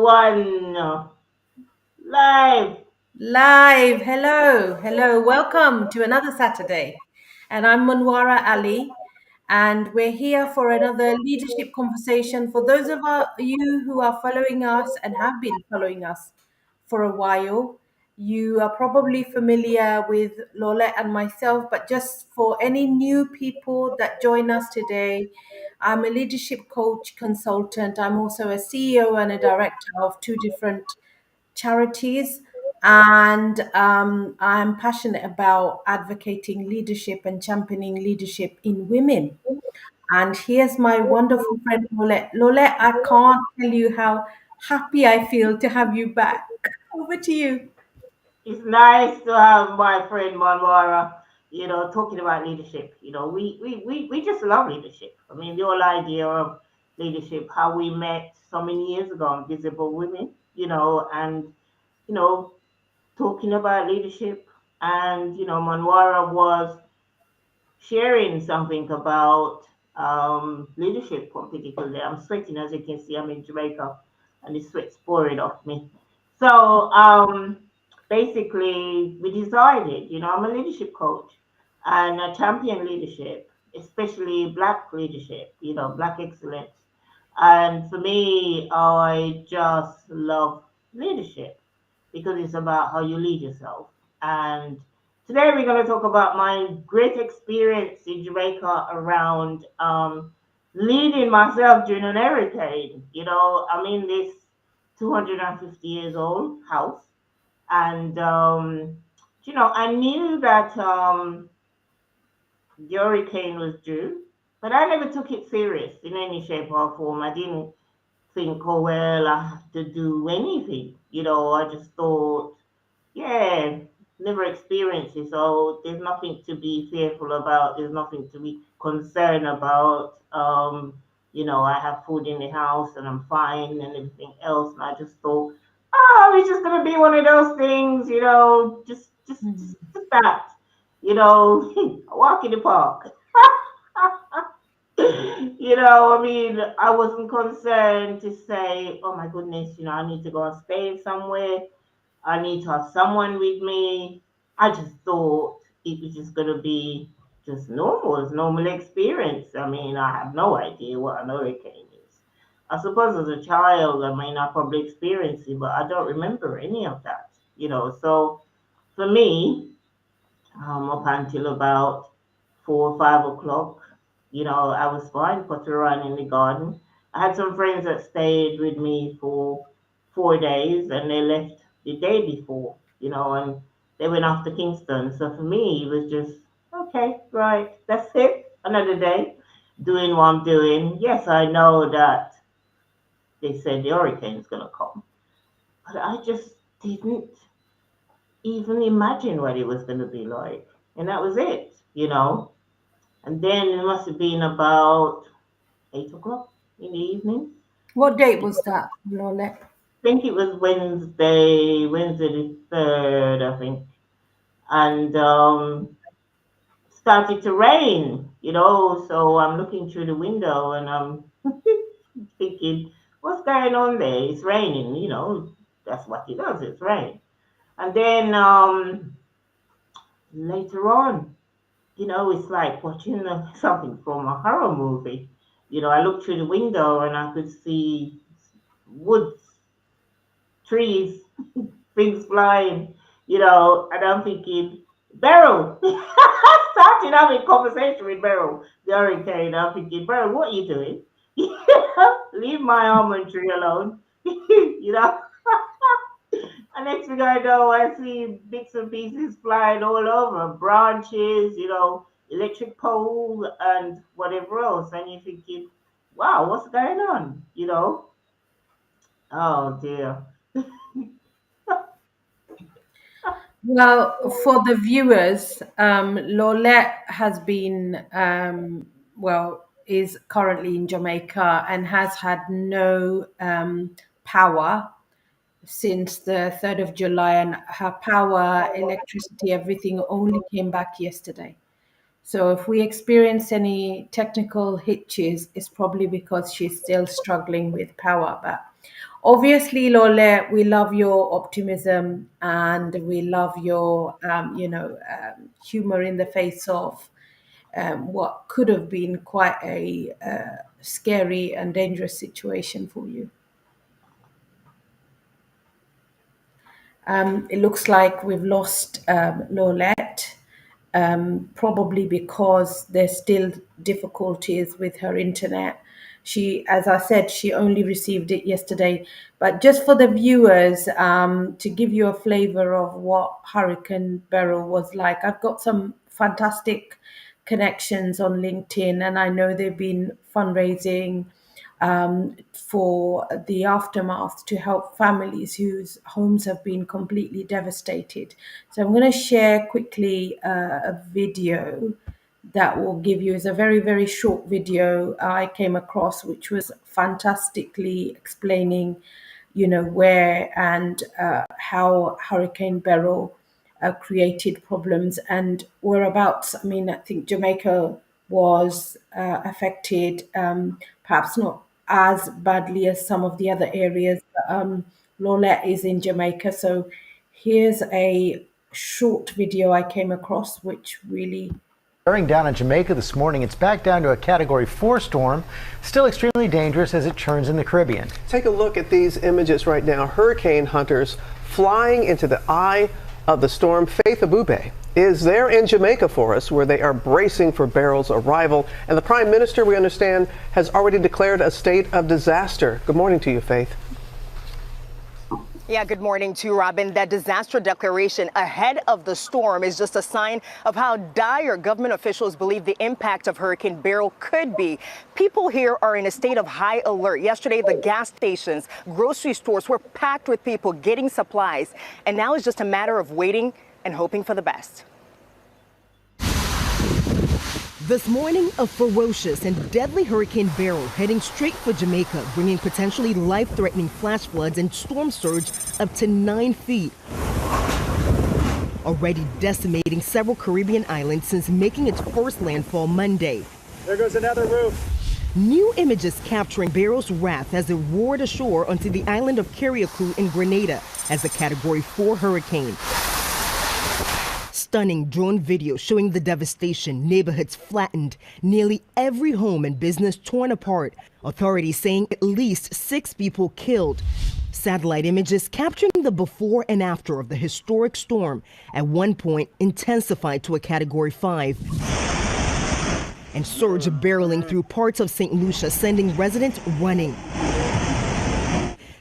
one. Live. Live. Hello. Welcome to another Saturday. And I'm Monwara Ali, and we're here for another leadership conversation. For those of you who are following us and have been following us for a while, you are probably familiar with Lorlett and myself, but just for any new people that join us today, I'm a leadership coach consultant. I'm also a CEO and a director of two different charities. And I'm passionate about advocating leadership and championing leadership in women. And here's my wonderful friend Lolette. Lolette, I can't tell you how happy I feel to have you back. Over to you. It's nice to have my friend Monwara, talking about leadership. We just love leadership. I mean, the whole idea of leadership, how we met so many years ago on Visible Women, and, you know, talking about leadership. And, Monwara was sharing something about leadership particularly. I'm sweating, as you can see. I'm in Jamaica, and the sweat's pouring off me. So basically, we decided, I'm a leadership coach and I champion leadership, especially Black leadership, Black excellence. And for me, I just love leadership because it's about how you lead yourself. And today we're going to talk about my great experience in Jamaica around leading myself during an hurricane. I'm in this 250 years old house, and I knew that the hurricane was due, but I never took it serious in any shape or form. I didn't think, oh well, I have to do anything. I just thought, yeah, never experienced it, so there's nothing to be fearful about. There's nothing to be concerned about. I have food in the house and I'm fine and everything else. And I just thought, oh, it's just gonna be one of those things, just that, a walk in the park. I mean, I wasn't concerned to say, oh my goodness, I need to go and stay somewhere. I need to have someone with me. I just thought it was just going to be just normal, it's normal experience. I mean, I have no idea what an hurricane is. I suppose as a child, I mean, I probably experienced it, but I don't remember any of that, So for me, up until about 4 or 5 o'clock, I was fine, put around in the garden. I had some friends that stayed with me for 4 days and they left the day before, and they went off to Kingston. So for me, it was just, okay, right, that's it, another day, doing what I'm doing. Yes, I know that they said the hurricane's going to come, but I just didn't even imagine what it was going to be like. And that was it. And then it must have been about 8 o'clock in the evening. What date was that, Lolette? I think it was Wednesday the 3rd, I think. And started to rain. So I'm looking through the window and I'm thinking, what's going on there? It's raining. That's what it does, it's rain. And then later on, it's like watching something from a horror movie. I looked through the window and I could see woods, trees, things flying, and I'm thinking, Beryl. I started having a conversation with Beryl, the hurricane. I'm thinking, Beryl, what are you doing? Leave my almond tree alone. you know. And next thing I know, I see bits and pieces flying all over, branches, electric poles and whatever else. And you're thinking, wow, what's going on? Oh dear. Well, for the viewers, Lolette has been, is currently in Jamaica and has had no power since the 3rd of July, and her power, electricity, everything only came back yesterday. So if we experience any technical hitches, it's probably because she's still struggling with power. But Obviously, Lole, we love your optimism and we love your, humor in the face of what could have been quite a scary and dangerous situation for you. It looks like we've lost Lorlett, probably because there's still difficulties with her internet. She, as I said, she only received it yesterday. But just for the viewers, to give you a flavor of what Hurricane Beryl was like, I've got some fantastic connections on LinkedIn, and I know they've been fundraising for the aftermath to help families whose homes have been completely devastated. So I'm going to share quickly a video that will give you, is a very, very short video I came across, which was fantastically explaining, where and how Hurricane Beryl created problems and whereabouts. I mean, I think Jamaica was affected, perhaps not as badly as some of the other areas. Lorlett is in Jamaica, so here's a short video I came across, which really. Bearing down on Jamaica this morning, it's back down to a Category 4 storm, still extremely dangerous as it churns in the Caribbean. Take a look at these images right now. Hurricane hunters flying into the eye of the storm. Faith Abube is there in Jamaica for us, where they are bracing for Beryl's arrival. And the Prime Minister, we understand, has already declared a state of disaster. Good morning to you, Faith. Yeah, good morning to you, Robin. That disaster declaration ahead of the storm is just a sign of how dire government officials believe the impact of Hurricane Beryl could be. People here are in a state of high alert. Yesterday, the gas stations, grocery stores were packed with people getting supplies. And now it's just a matter of waiting and hoping for the best. This morning, a ferocious and deadly Hurricane Beryl heading straight for Jamaica, bringing potentially life-threatening flash floods and storm surge up to 9 feet. Already decimating several Caribbean islands since making its first landfall Monday. There goes another roof. New images capturing Beryl's wrath as it roared ashore onto the island of Carriacou in Grenada as a Category 4 hurricane. Stunning drone video showing the devastation, neighborhoods flattened, nearly every home and business torn apart. Authorities saying at least 6 people killed. Satellite images capturing the before and after of the historic storm, at one point intensified to a Category 5. And surge barreling through parts of St. Lucia, sending residents running.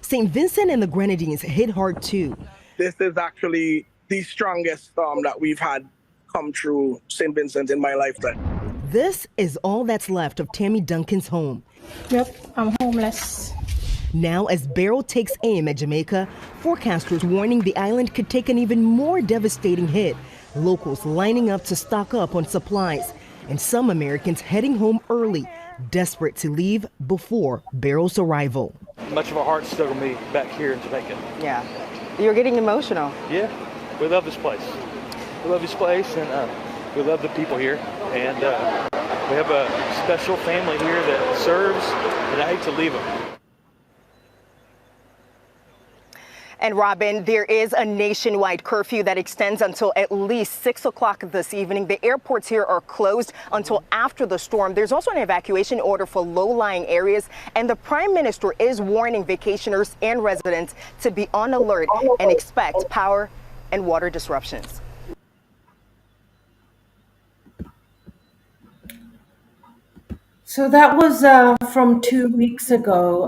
St. Vincent and the Grenadines hit hard too. This is actually the strongest storm that we've had come through St. Vincent in my lifetime. This is all that's left of Tammy Duncan's home. Yep, I'm homeless. Now, as Beryl takes aim at Jamaica, forecasters warning the island could take an even more devastating hit. Locals lining up to stock up on supplies, and some Americans heading home early, desperate to leave before Beryl's arrival. Much of our hearts still gonna be back here in Jamaica. Yeah, you're getting emotional. Yeah, we love this place. We love this place, and we love the people here. And we have a special family here that serves, and I hate to leave them. And Robin, there is a nationwide curfew that extends until at least 6 o'clock this evening. The airports here are closed until after the storm. There's also an evacuation order for low-lying areas, and the Prime Minister is warning vacationers and residents to be on alert and expect power and water disruptions. So that was from 2 weeks ago.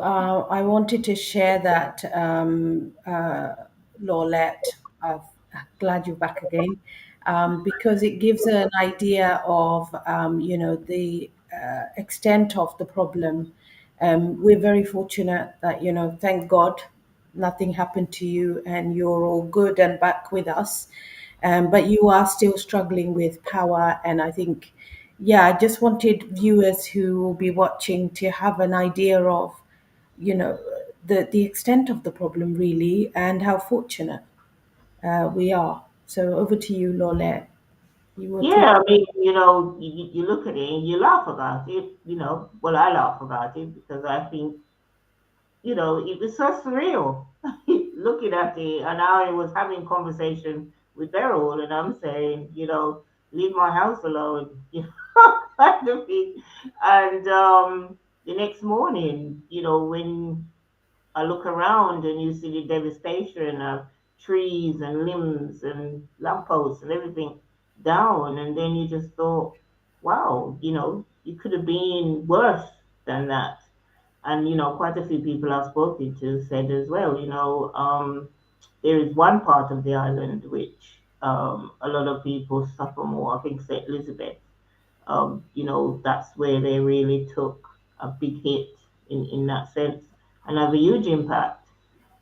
I wanted to share that, Lorlett. I'm glad you're back again, because it gives an idea of, the extent of the problem. We're very fortunate that, thank God, nothing happened to you and you're all good and back with us. But you are still struggling with power, and I think, yeah, I just wanted viewers who will be watching to have an idea of, you know, the extent of the problem really, and how fortunate we are. So over to you, Lorlett. You were talking. Yeah, I mean, you look at it and you laugh about it, Well, I laugh about it because I think it was so surreal looking at it. And I was having conversation with Beryl, and I'm saying, leave my house alone, kind of thing. And the next morning, when I look around and you see the devastation of trees and limbs and lampposts and everything down, and then you just thought, wow, it could have been worse than that. And quite a few people I've spoken to said as well, there is one part of the island which a lot of people suffer more. I think St. Elizabeth, that's where they really took a big hit in that sense and have a huge impact.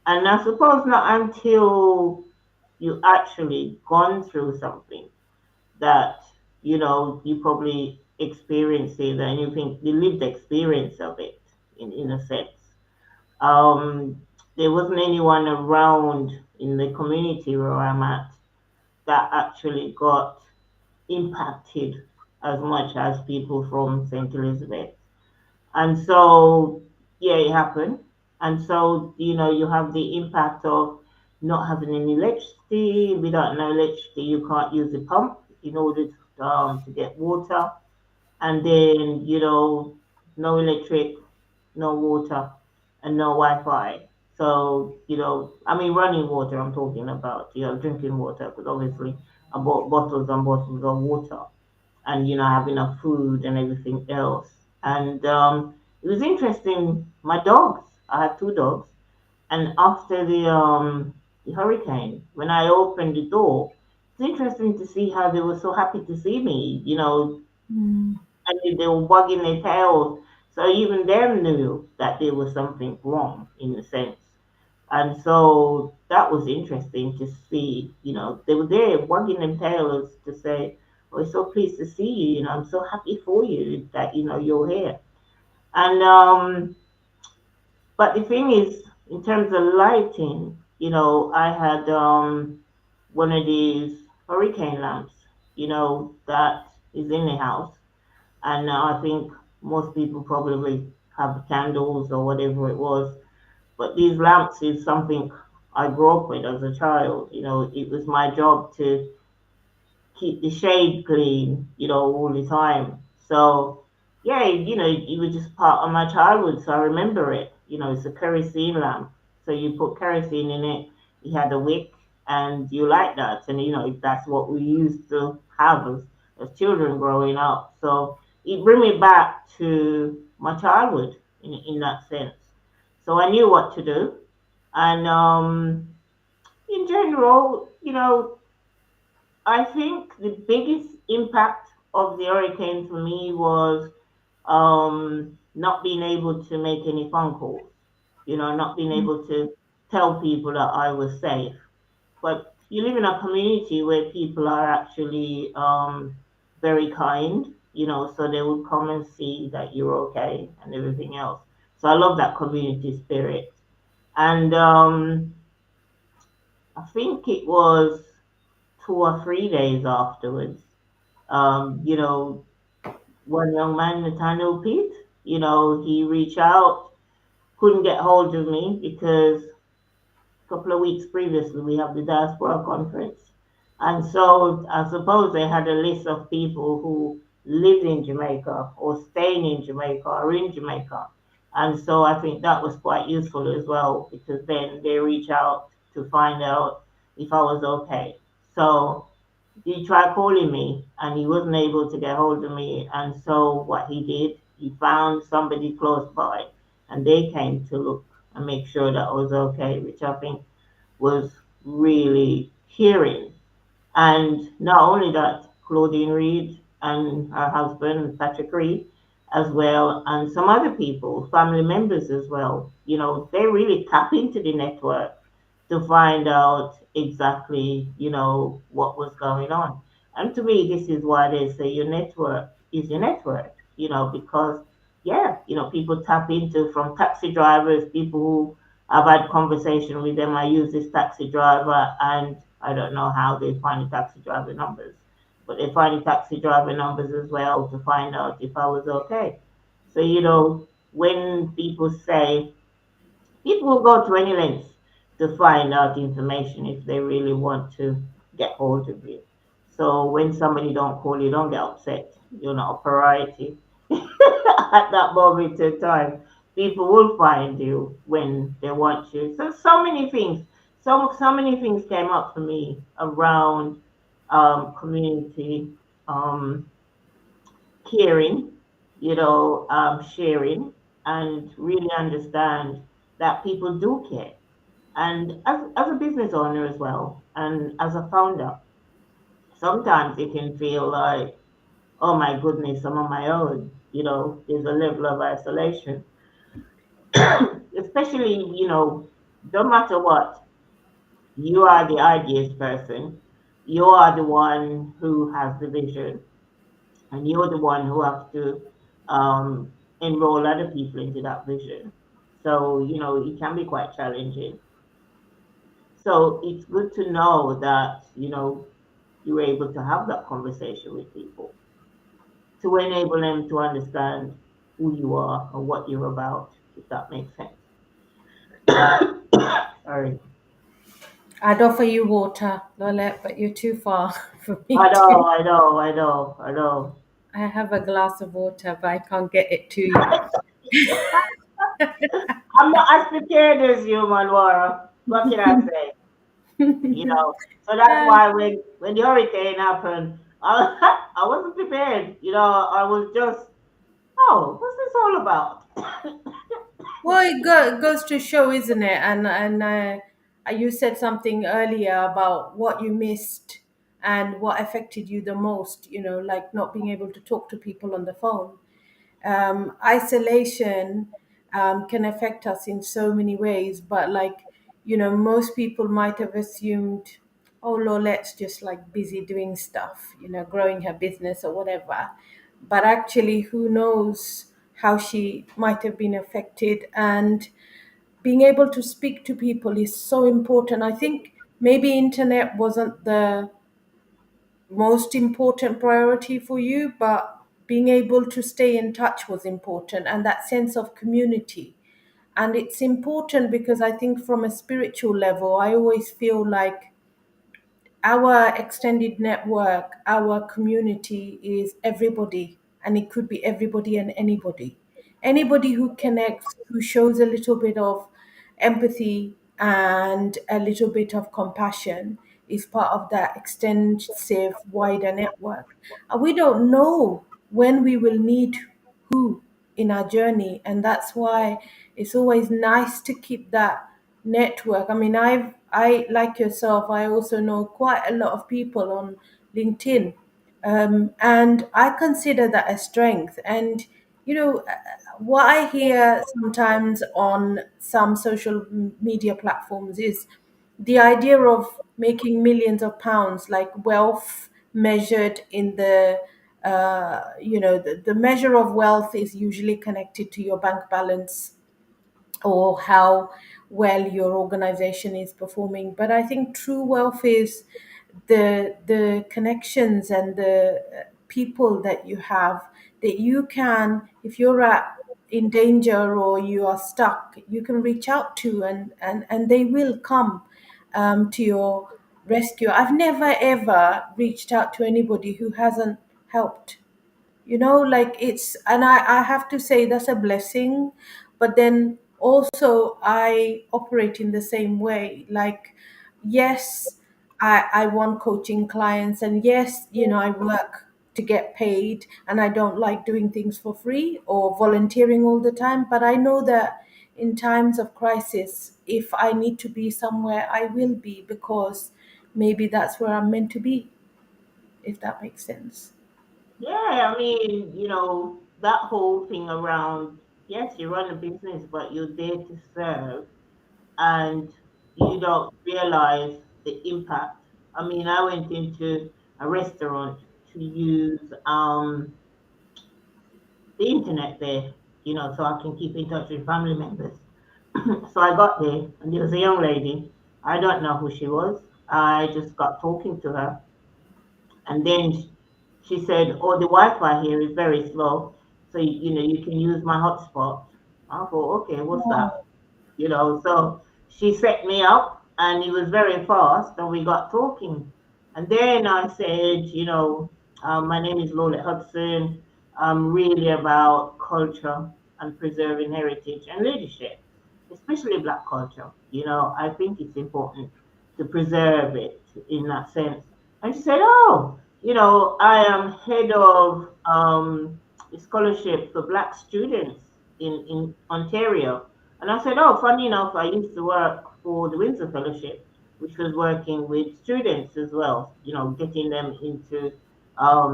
And I suppose not until you actually gone through something that, you probably experience it and you think the lived experience of it in a sense. Um, there wasn't anyone around in the community where I'm at that actually got impacted as much as people from St. Elizabeth. And so, yeah, it happened. And so, you have the impact of not having any electricity. Without no electricity, you can't use the pump in order to get water. And then, no electric, no water, and no Wi-Fi. So, I mean, running water, I'm talking about, drinking water, because obviously I bought bottles and bottles of water and, have enough food and everything else. And it was interesting. My dogs, I have two dogs, and after the hurricane, when I opened the door, it's interesting to see how they were so happy to see me, Mm. and they were wagging their tails. So even them knew that there was something wrong in a sense. And so that was interesting to see, they were there wagging their tails to say, we're so pleased to see you, I'm so happy for you that, you're here. And, but the thing is, in terms of lighting, I had one of these hurricane lamps, that is in the house. And I think most people probably have candles or whatever it was. But these lamps is something I grew up with as a child. It was my job to keep the shade clean, all the time. So yeah, it was just part of my childhood. So I remember it. It's a kerosene lamp. So you put kerosene in it, you had a wick, and you light that. And that's what we used to have as children growing up. So it bring me back to my childhood in that sense. So I knew what to do. And in general, I think the biggest impact of the hurricane for me was not being able to make any phone calls, not being able to tell people that I was safe. But you live in a community where people are actually very kind, so they would come and see that you're okay and everything else. So I love that community spirit. And I think it was 2 or 3 days afterwards, you know, one young man, Nathaniel Pete, he reached out, couldn't get hold of me because a couple of weeks previously we have the diaspora conference. And so I suppose they had a list of people who lived in Jamaica or staying in Jamaica or in Jamaica. And so I think that was quite useful as well because then they reach out to find out if I was okay. So he tried calling me and he wasn't able to get hold of me. And so what he did, he found somebody close by and they came to look and make sure that I was okay, which I think was really hearing. And not only that, Claudine Reed and her husband, Patrick Reed, as well, and some other people, family members as well, they really tap into the network to find out exactly, what was going on. And to me, this is why they say your network is your network, because, yeah, people tap into from taxi drivers, people who I've had conversation with them. I use this taxi driver, and I don't know how they find the taxi driver numbers, but they find the taxi driver numbers as well to find out if I was okay. So, when people say People will go to any lengths to find out information if they really want to get hold of you. So when somebody don't call you, don't get upset. You're not a priority at that moment in time. People will find you when they want you. So many things. So many things came up for me around community um, caring, sharing, and really understand that people do care. And as a business owner as well, and as a founder, sometimes it can feel like, oh my goodness, I'm on my own. There's a level of isolation, especially, no matter what, you are the ideas person. You are the one who has the vision, and you're the one who have to um, enroll other people into that vision. So, it can be quite challenging. So it's good to know that, you're able to have that conversation with people to enable them to understand who you are and what you're about, if that makes sense. Sorry. I'd offer you water, Lorlett, but you're too far for me I to. know, I know, I know, I know. I have a glass of water, but I can't get it to you. I'm not as prepared as you, Monwara. What can I say? So that's why when the hurricane happened, I wasn't prepared. I was just, oh, what's this all about? Well, goes to show, isn't it? And you said something earlier about what you missed and what affected you the most. Like not being able to talk to people on the phone. Isolation can affect us in so many ways, but like, most people might have assumed, oh, Lolette's just like busy doing stuff, growing her business or whatever. But actually, who knows how she might have been affected. And being able to speak to people is so important. I think maybe internet wasn't the most important priority for you, but being able to stay in touch was important, and that sense of community. And it's important because I think from a spiritual level, I always feel like our extended network, our community is everybody, and it could be everybody and anybody. Anybody who connects, who shows a little bit of empathy and a little bit of compassion is part of that extensive, wider network. And we don't know when we will need who in our journey, and that's why it's always nice to keep that network. I mean, I like yourself, I also know quite a lot of people on LinkedIn, and I consider that a strength. And what I hear sometimes on some social media platforms is the idea of making millions of pounds, like wealth measured in the measure of wealth is usually connected to your bank balance or how well your organization is performing. But I think true wealth is the connections and the people that you have, that you can, if you're in danger or you are stuck, you can reach out to, and they will come to your rescue. I've never ever reached out to anybody who hasn't helped. Like I have to say that's a blessing. But then also I operate in the same way. Like, yes, I want coaching clients, and yes, I work to get paid, and I don't like doing things for free or volunteering all the time. But I know that in times of crisis, if I need to be somewhere, I will be, because maybe that's where I'm meant to be, if that makes sense. Yeah, I mean, that whole thing around, yes, you run a business, but you're there to serve, and you don't realize the impact. I mean, I went into a restaurant to use the internet there, so I can keep in touch with family members. So I got there, and there was a young lady. I don't know who she was. I just got talking to her, and then she said, "Oh, the Wi-Fi here is very slow, so you can use my hotspot." I thought, "Okay, what's that?" So she set me up, and it was very fast, and we got talking. And then I said, my name is Lorlett Hudson. I'm really about culture and preserving heritage and leadership, especially Black culture. I think it's important to preserve it in that sense. And she said, "Oh, I am head of scholarship for Black students in Ontario." And I said, "Oh, funny enough, I used to work for the Windsor Fellowship, which was working with students as well, getting them into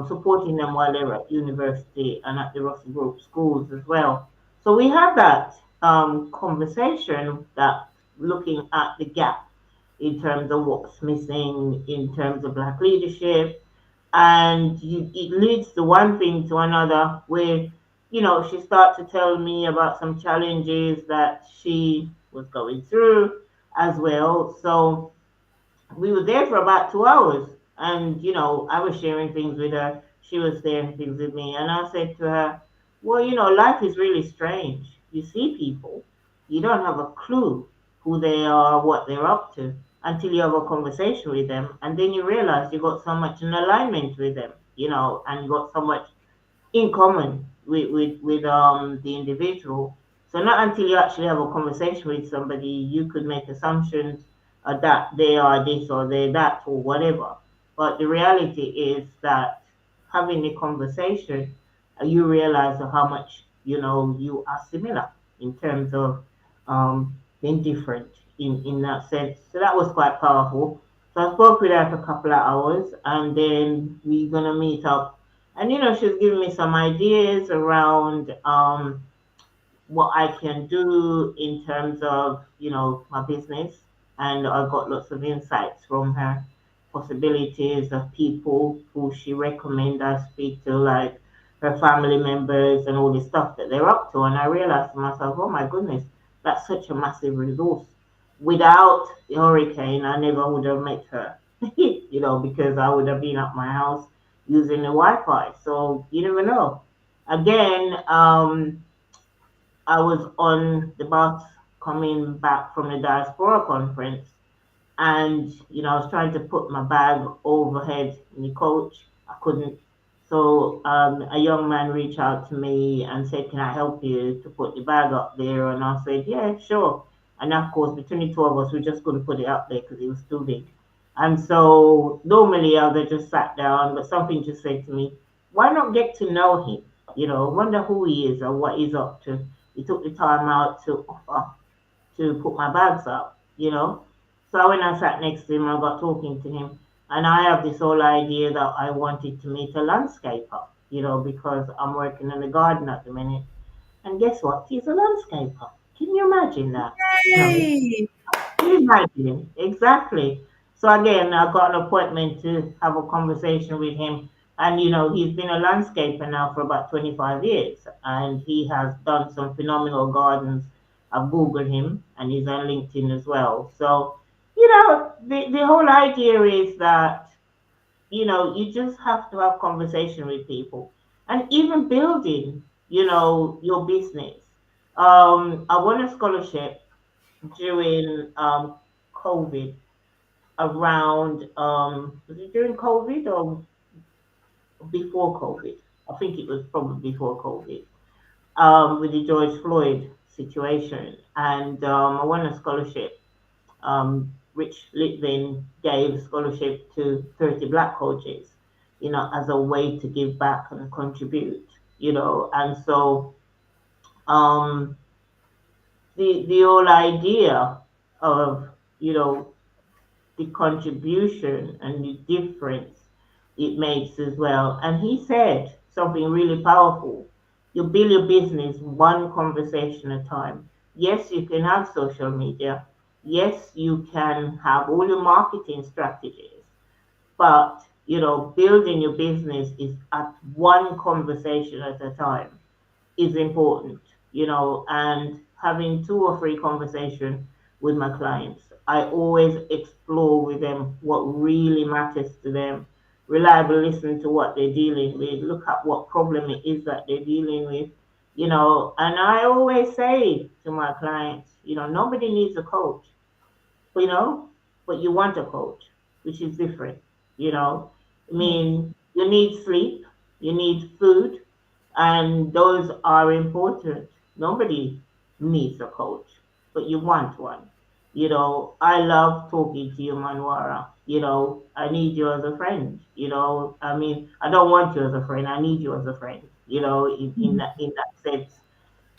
supporting them while they were at university and at the Russell Group schools as well." So we had that conversation, that looking at the gap in terms of what's missing in terms of Black leadership, and it leads to one thing to another, where she started to tell me about some challenges that she was going through as well. So we were there for about 2 hours, and I was sharing things with her, she was sharing things with me, and I said to her, "Well, life is really strange. You see people, you don't have a clue who they are, what they're up to, until you have a conversation with them, and then you realize you got so much in alignment with them, and you got so much in common with the individual. So not until you actually have a conversation with somebody, you could make assumptions that they are this or they're that or whatever. But the reality is that having a conversation, you realize how much you are similar in terms of being different in that sense. So that was quite powerful. So I spoke with her for a couple of hours, and then we're gonna meet up. And she's giving me some ideas around what I can do in terms of, my business. And I got lots of insights from her, possibilities of people who she recommend I speak to, like her family members and all the stuff that they're up to. And I realized to myself, oh my goodness, that's such a massive resource. Without the hurricane, I never would have met her, because I would have been at my house using the Wi-Fi. So you never know. Again, I was on the bus coming back from the diaspora conference, and I was trying to put my bag overhead in the coach. I couldn't. So a young man reached out to me and said, "Can I help you to put the bag up there?" And I said, "Yeah, sure." And of course, between the two of us, we just couldn't put it up there because it was too big. And so normally I would have just sat down, but something just said to me, "Why not get to know him? Wonder who he is or what he's up to." He took the time out to offer to put my bags up. So when I sat next to him, I got talking to him, and I have this whole idea that I wanted to meet a landscaper, because I'm working in the garden at the minute. And guess what? He's a landscaper. Can you imagine that? Yay! Can you imagine? Exactly. So again, I got an appointment to have a conversation with him. And he's been a landscaper now for about 25 years, and he has done some phenomenal gardens. I've Googled him, and he's on LinkedIn as well. So, the whole idea is that, you just have to have conversation with people, and even building, your business. I won a scholarship during COVID, around was it during COVID or before COVID? I think it was probably before COVID, with the George Floyd situation. And I won a scholarship. Rich Litvin gave a scholarship to 30 Black coaches, as a way to give back and contribute, and so um, the whole idea of, the contribution and the difference it makes as well. And he said something really powerful. You build your business one conversation at a time. Yes, you can have social media. Yes, you can have all your marketing strategies. But, building your business is at one conversation at a time is important, and having two or three conversations with my clients. I always explore with them what really matters to them, reliably listen to what they're dealing with, look at what problem it is that they're dealing with, And I always say to my clients, nobody needs a coach, you know, but you want a coach, which is different, you know. I mean, you need sleep, you need food, and those are important. Nobody needs a coach, but you want one. I love talking to you, Manwara. I need you as a friend. I mean, I don't want you as a friend. I need you as a friend. In that sense,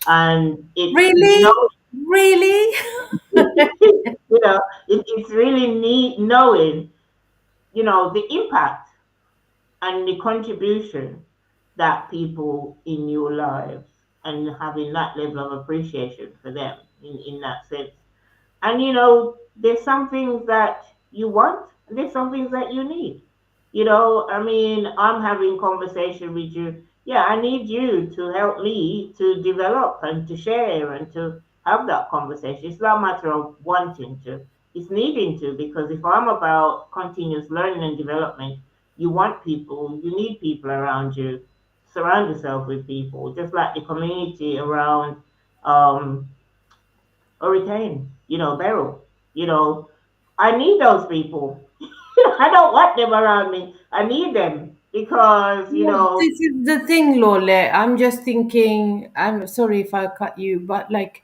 and it's Really? Really? it's really neat knowing the impact and the contribution that people in your lives, and having that level of appreciation for them in that sense. And there's some things that you want, and there's some things that you need. I mean, I'm having conversation with you. Yeah, I need you to help me to develop and to share and to have that conversation. It's not a matter of wanting to, it's needing to, because if I'm about continuous learning and development, you want people, you need people around you. Surround yourself with people, just like the community around um, Hurricane, Beryl. I need those people. I don't want them around me. I need them because, Yeah, this is the thing, Lole. I'm just thinking, I'm sorry if I cut you, but like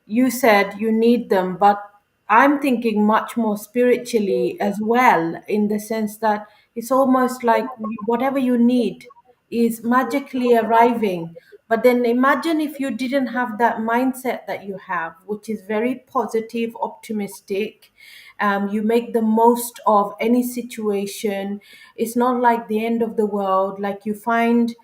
you said, you need them, but I'm thinking much more spiritually as well, in the sense that it's almost like whatever you need is magically arriving. But then imagine if you didn't have that mindset that you have, which is very positive, optimistic. You make the most of any situation. It's not like the end of the world. Like you find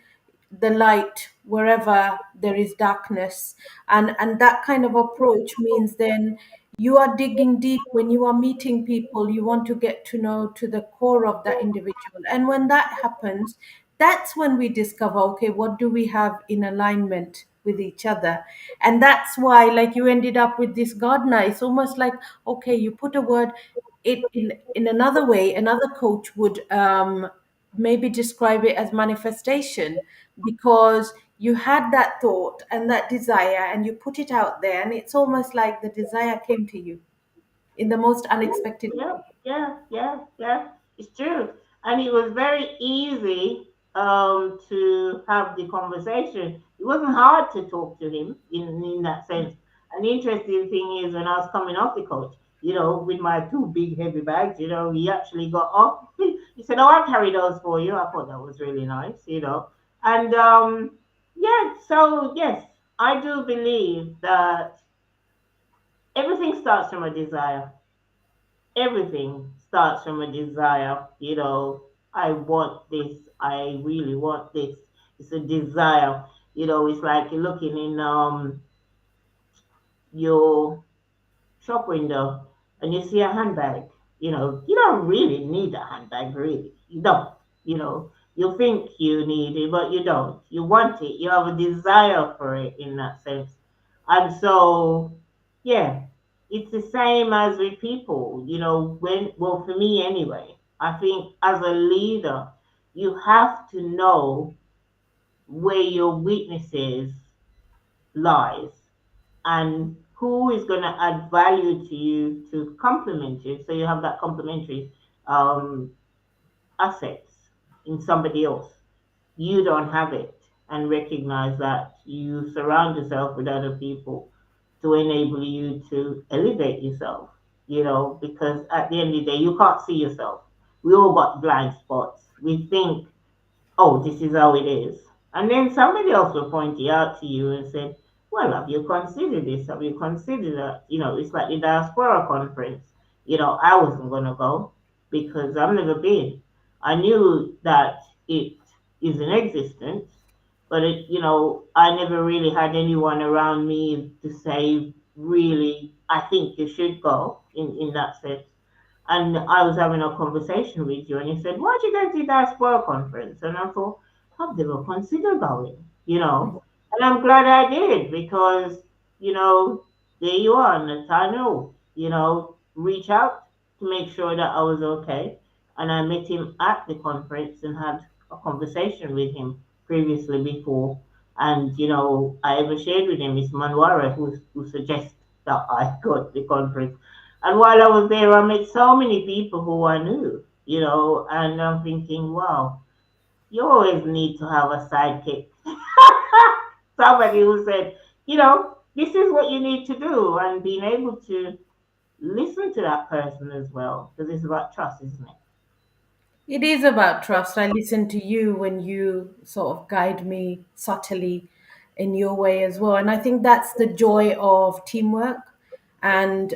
the light wherever there is darkness, and that kind of approach means then you are digging deep. When you are meeting people, you want to get to know to the core of that individual, and when that happens, that's when we discover, okay, what do we have in alignment with each other. And that's why, like, you ended up with this gardener. It's almost like, okay, you put a word it in another way. Another coach would maybe describe it as manifestation, because you had that thought and that desire and you put it out there, and it's almost like the desire came to you in the most unexpected yeah, way. yeah. It's true, and it was very easy to have the conversation. It wasn't hard to talk to him in that sense. And the interesting thing is, when I was coming off the coach, with my two big heavy bags, he actually got off. He said, "Oh, I'll carry those for you." I thought that was really nice. And yeah, so yes, I do believe that everything starts from a desire. Everything starts from a desire. I want this. I really want this. It's a desire. It's like you're looking in your shop window and you see a handbag. You don't really need a handbag, really. You don't. You think you need it, but you don't. You want it. You have a desire for it in that sense. And so, yeah, it's the same as with people. Well, for me anyway, I think as a leader, you have to know where your weaknesses lies and who is going to add value to you to complement you. So you have that complementary um, assets in somebody else. You don't have it, and recognize that you surround yourself with other people to enable you to elevate yourself. Because at the end of the day, you can't see yourself. We all got blind spots. We think, oh, this is how it is. And then somebody else will point it out to you and say, well, have you considered this? Have you considered that? It's like the diaspora conference. I wasn't going to go because I've never been. I knew that it is in existence, but I never really had anyone around me to say, really, I think you should go in that sense. And I was having a conversation with you, and you said, "Why'd you go to the diaspora conference?" And I thought, I've never considered going. And I'm glad I did because, you know, there you are, and I know, reach out to make sure that I was okay. And I met him at the conference and had a conversation with him previously before. And I even shared with him Miss Monwara, who suggested that I go to the conference. And while I was there, I met so many people who I knew, and I'm thinking, wow, you always need to have a sidekick. Somebody who said, this is what you need to do, and being able to listen to that person as well, because it's about trust, isn't it? It is about trust. I listen to you when you sort of guide me subtly in your way as well. And I think that's the joy of teamwork. And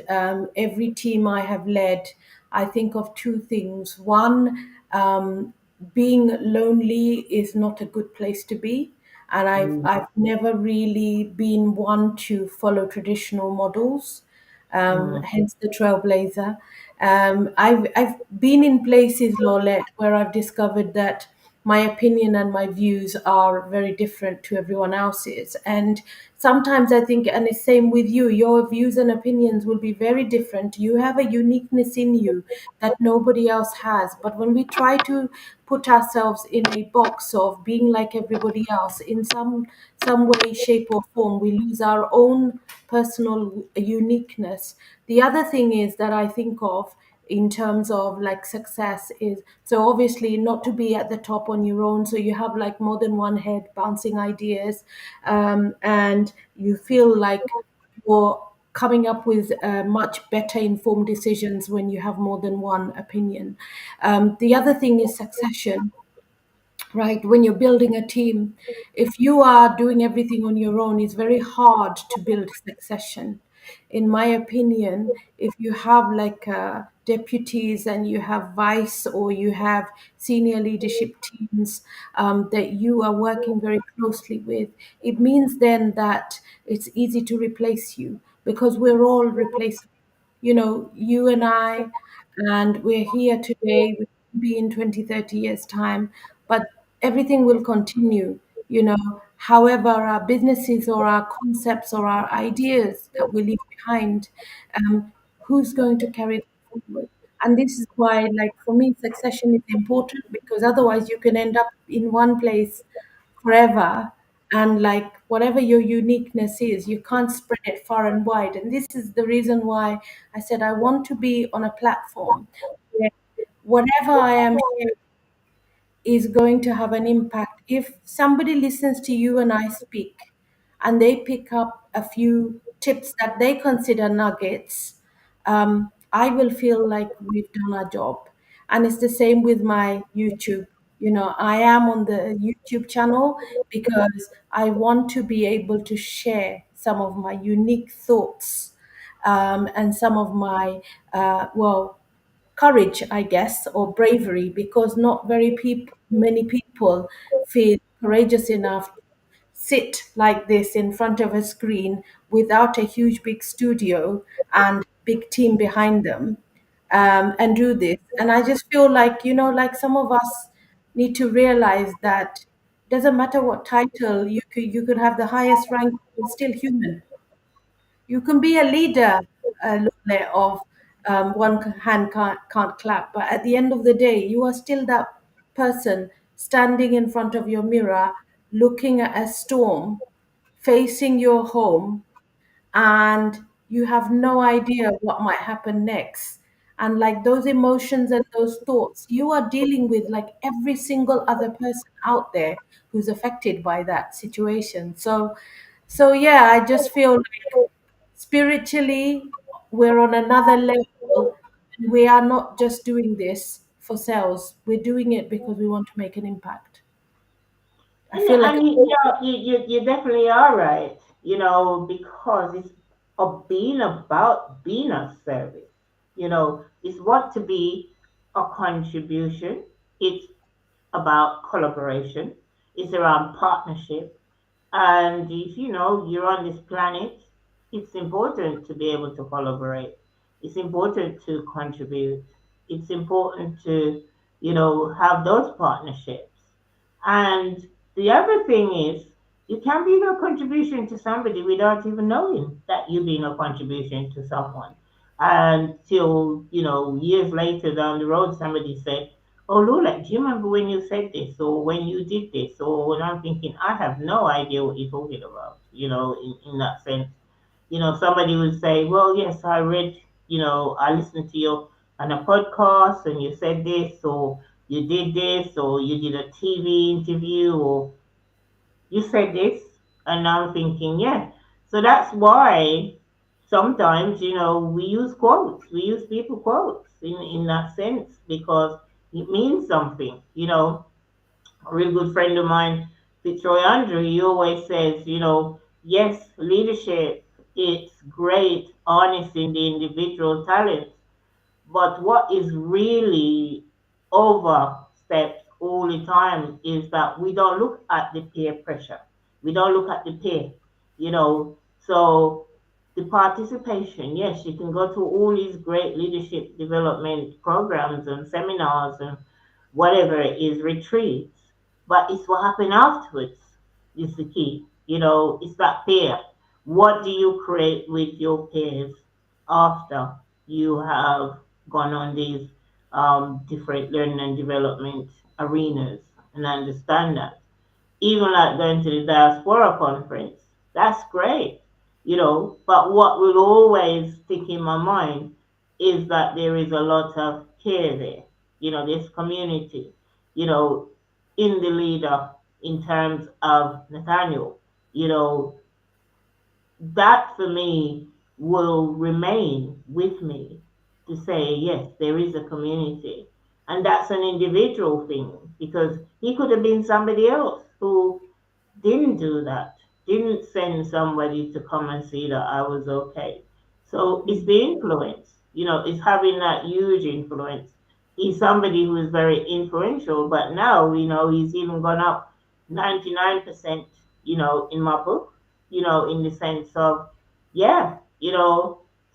every team I have led, I think of two things. One, being lonely is not a good place to be. And Mm, I've never really been one to follow traditional models, mm, hence the trailblazer. I've been in places, Lorlett, where I've discovered that my opinion and my views are very different to everyone else's. And sometimes I think, and it's same with you, your views and opinions will be very different. You have a uniqueness in you that nobody else has. But when we try to put ourselves in a box of being like everybody else, in some way, shape, or form, we lose our own personal uniqueness. The other thing is that I think of in terms of like success is, so obviously not to be at the top on your own, so you have like more than one head bouncing ideas, and you feel like you're coming up with much better informed decisions when you have more than one opinion. The other thing is succession, right? When you're building a team, if you are doing everything on your own, it's very hard to build succession. In my opinion, if you have like deputies and you have vice or you have senior leadership teams that you are working very closely with, it means then that it's easy to replace you because we're all replaceable. You and I, and we're here today, we will be in 20, 30 years' time, but everything will continue. However, our businesses or our concepts or our ideas that we leave behind, who's going to carry them forward? And this is why, like, for me, succession is important because otherwise you can end up in one place forever, and like whatever your uniqueness is, you can't spread it far and wide. And this is the reason why I said I want to be on a platform where whatever I am sharing is going to have an impact. If somebody listens to you and I speak and they pick up a few tips that they consider nuggets, I will feel like we've done our job. And it's the same with my YouTube. I am on the YouTube channel because I want to be able to share some of my unique thoughts, and some of my, courage, I guess, or bravery, because not many people feel courageous enough to sit like this in front of a screen without a huge big studio and big team behind them, and do this. And I just feel like, like some of us need to realize that doesn't matter what title you could have the highest rank, you're still human. You can be a leader, Lule, of one hand can't clap, but at the end of the day, you are still that person standing in front of your mirror, looking at a storm, facing your home, and you have no idea what might happen next. And like those emotions and those thoughts, you are dealing with like every single other person out there who's affected by that situation. So yeah, I just feel like spiritually we're on another level. We are not just doing this for sales, we're doing it because we want to make an impact. I and feel like you definitely are right. Because it's about being of service. It's what to be a contribution. It's about collaboration. It's around partnership. And if you're on this planet, it's important to be able to collaborate. It's important to contribute. It's important to, have those partnerships. And the other thing is, you can be a contribution to somebody without even knowing that you're being a contribution to someone. Until, years later down the road, somebody said, oh Lola, do you remember when you said this or when you did this? Or and I'm thinking, I have no idea what you're talking about, in that sense. Somebody would say, well, yes, I read, I listened to you on a podcast and you said this, or you did this, or you did a TV interview, or you said this. And I'm thinking, yeah. So that's why sometimes, we use quotes, we use people quotes in that sense because it means something. A real good friend of mine, Fitzroy Andrew, he always says, yes, leadership, it's great, harnessing the individual talents, but what is really overstepped all the time is that we don't look at the peer pressure. We don't look at the peer, you know. So the participation, yes, you can go to all these great leadership development programs and seminars and whatever it is, retreats, but it's what happened afterwards is the key. It's that peer. What do you create with your peers after you have gone on these different learning and development arenas and understand that? Even like going to the diaspora conference, that's great, but what will always stick in my mind is that there is a lot of care there, this community, you know, in the leader in terms of Nathaniel, you know, that for me will remain with me to say, yes, there is a community. And that's an individual thing because he could have been somebody else who didn't do that, didn't send somebody to come and see that I was okay. So it's the influence, it's having that huge influence. He's somebody who is very influential, but now, he's even gone up 99%, in my book, in the sense of, yeah,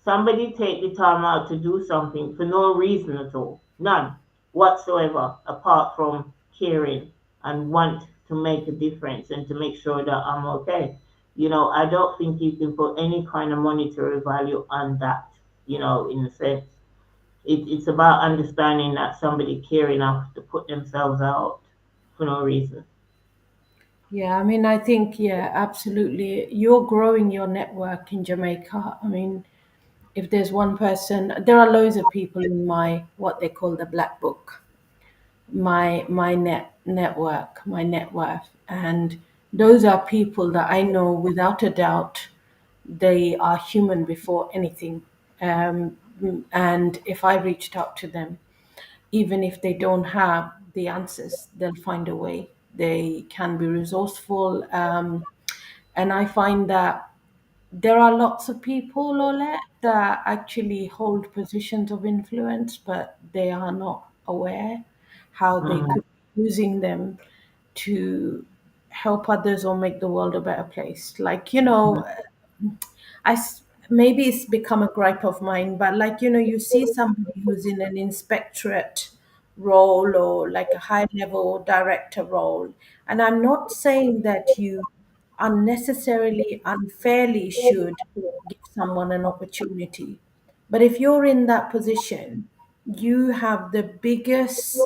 somebody take the time out to do something for no reason at all, none whatsoever, apart from caring and want to make a difference and to make sure that I'm okay. I don't think you can put any kind of monetary value on that, in a sense. It's about understanding that somebody care enough to put themselves out for no reason. Yeah, I mean, I think, yeah, absolutely. You're growing your network in Jamaica. I mean, if there's one person, there are loads of people in my what they call the black book, my network, my net worth, and those are people that I know without a doubt they are human before anything. Um, and if I reached out to them, even if they don't have the answers, they'll find a way. They can be resourceful. And I find that there are lots of people, Lorlett, that actually hold positions of influence, but they are not aware how they Mhm. could be using them to help others or make the world a better place. Like, maybe it's become a gripe of mine, but like, you see somebody who's in an inspectorate role or like a high level director role. And I'm not saying that you unnecessarily, unfairly should give someone an opportunity. But if you're in that position, you have the biggest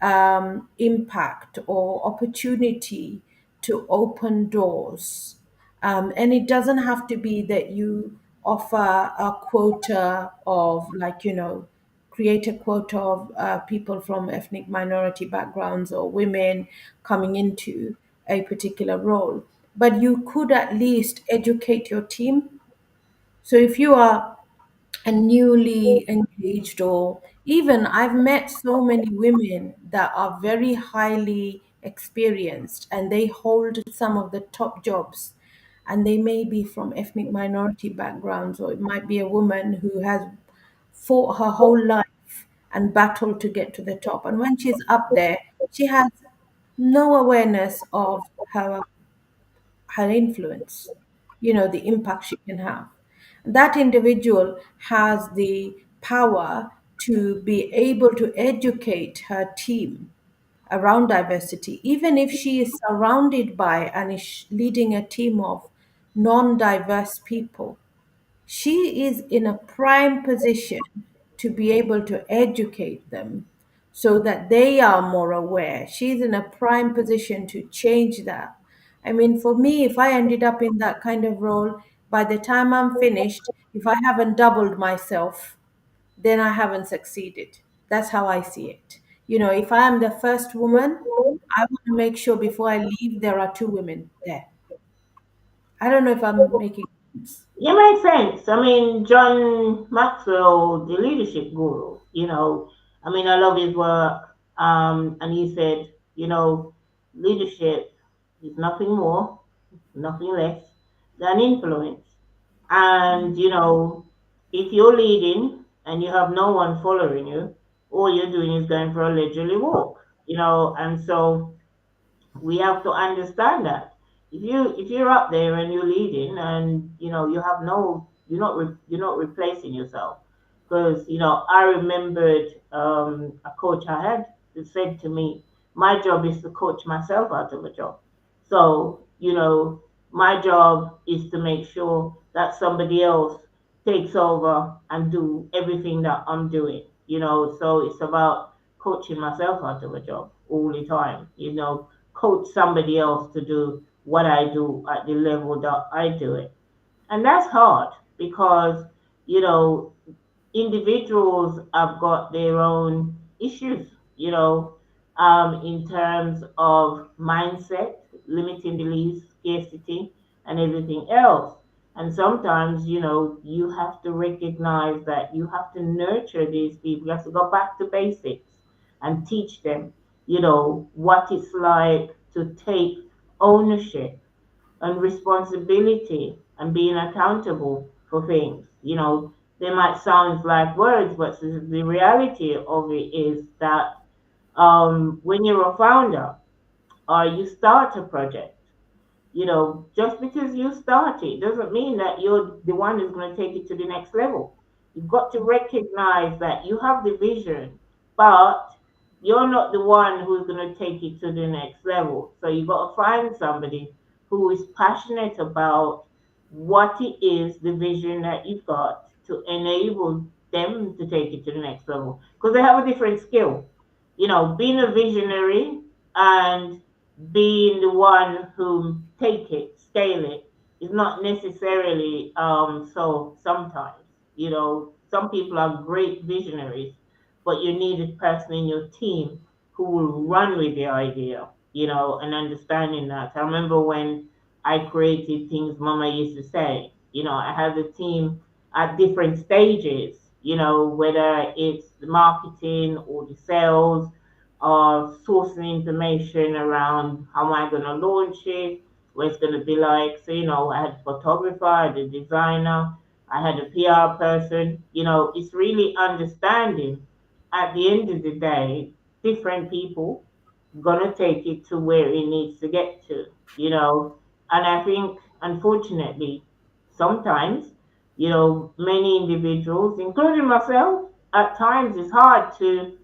impact or opportunity to open doors. And it doesn't have to be that you offer a quota of, like, create a quota of people from ethnic minority backgrounds or women coming into a particular role. But you could at least educate your team. So if you are a newly engaged, or even I've met so many women that are very highly experienced and they hold some of the top jobs, and they may be from ethnic minority backgrounds, or it might be a woman who has fought her whole life and battled to get to the top, and when she's up there she has no awareness of her influence, the impact she can have. That individual has the power to be able to educate her team around diversity, even if she is surrounded by and is leading a team of non diverse people. She is in a prime position to be able to educate them so that they are more aware. She's in a prime position to change that. I mean, for me, if I ended up in that kind of role, by the time I'm finished, if I haven't doubled myself, then I haven't succeeded. That's how I see it. If I am the first woman, I want to make sure before I leave, there are two women there. I don't know if I'm making sense. It makes sense. I mean, John Maxwell, the leadership guru, I mean, I love his work. And he said, leadership is nothing more, nothing less than influence. And, if you're leading and you have no one following you, all you're doing is going for a leisurely walk, and so we have to understand that if you're up there and you're leading and you have no you're not replacing yourself, because I remembered a coach I had who said to me, my job is to coach myself out of a job. So my job is to make sure that somebody else takes over and do everything that I'm doing, so it's about coaching myself out of a job all the time, coach somebody else to do what I do at the level that I do it. And that's hard because, you know, individuals have got their own issues, in terms of mindset, limiting beliefs, scarcity, and everything else. And sometimes, you have to recognize that you have to nurture these people. You have to go back to basics and teach them, what it's like to take ownership and responsibility and being accountable for things. They might sound like words, but the reality of it is that when you're a founder or you start a project, just because you start it doesn't mean that you're the one who's going to take it to the next level. You've got to recognize that you have the vision, but you're not the one who's going to take it to the next level. So you've got to find somebody who is passionate about what it is, the vision that you've got to enable them to take it to the next level. Because they have a different skill. Being a visionary and being the one who take it, scale it, is not necessarily so sometimes. Some people are great visionaries, but you need a person in your team who will run with the idea, and understanding that. I remember when I created things Mama used to say, I had a team at different stages, whether it's the marketing or the sales or sourcing information around how am I going to launch it, what it's going to be like. So, I had a photographer, I had a designer, I had a PR person. It's really understanding at the end of the day, different people gonna take it to where it needs to get to, And I think, unfortunately, sometimes, many individuals, including myself, at times it's hard to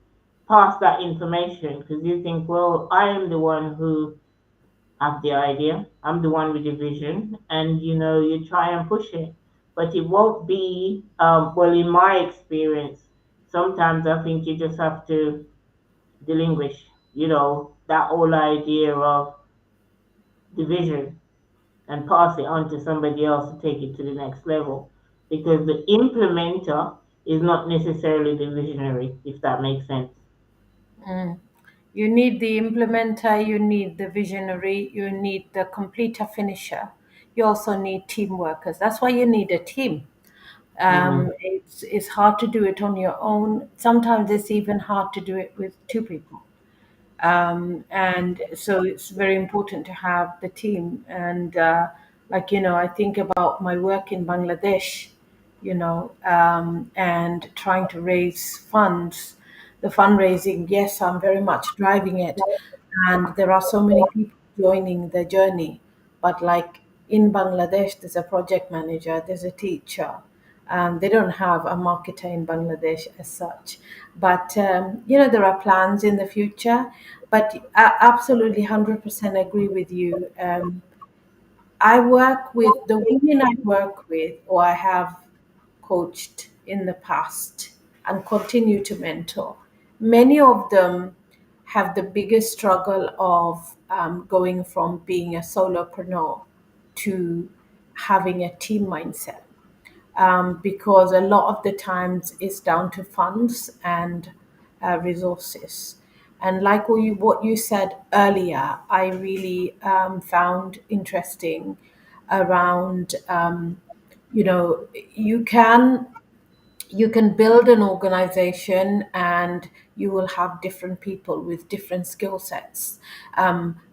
pass that information because you think, well, I am the one who have the idea, I'm the one with the vision, and you try and push it, but it won't be. Well, in my experience, sometimes I think you just have to delinquish, that whole idea of division and pass it on to somebody else to take it to the next level. Because the implementer is not necessarily the visionary, if that makes sense. Mm. You need the implementer, you need the visionary, you need the completer finisher. You also need team workers. That's why you need a team. Hmm. It's hard to do it on your own. Sometimes it's even hard to do it with two people. And so it's very important to have the team. And I think about my work in Bangladesh, and trying to raise funds. The fundraising, yes, I'm very much driving it, and there are so many people joining the journey. But like in Bangladesh, there's a project manager, there's a teacher. They don't have a marketer in Bangladesh as such. But, there are plans in the future. But I absolutely 100% agree with you. I work with the women I work with, or I have coached in the past and continue to mentor. many of them have the biggest struggle of going from being a solopreneur to having a team mindset, because a lot of the times it's down to funds and resources. And like what you said earlier, I really found interesting around, you know, you can you can build an organization and you will have different people with different skill sets.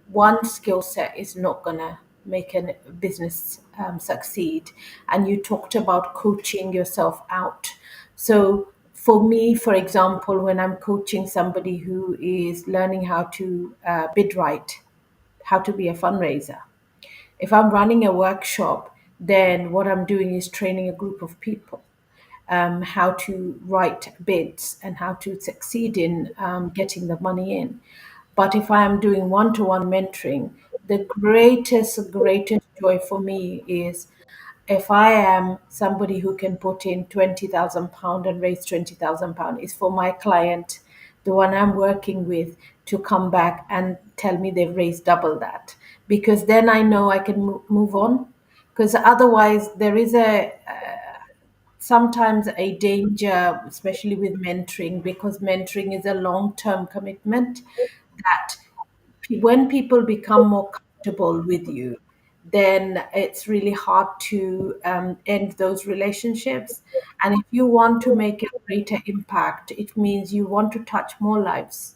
One skill set is not going to make a business succeed. And you talked about coaching yourself out. So, for me, for example, when I'm coaching somebody who is learning how to bid right, how to be a fundraiser, if I'm running a workshop, then what I'm doing is training a group of people how to write bids and how to succeed in getting the money in. But if I am doing one-to-one mentoring, the greatest joy for me is if I am somebody who can put in £20,000 and raise £20,000, is for my client, the one I'm working with, to come back and tell me they've raised double that, because then I know I can move on. Because otherwise, there is a sometimes a danger, especially with mentoring, because mentoring is a long term commitment, that when people become more comfortable with you, then it's really hard to end those relationships. And if you want to make a greater impact, it means you want to touch more lives.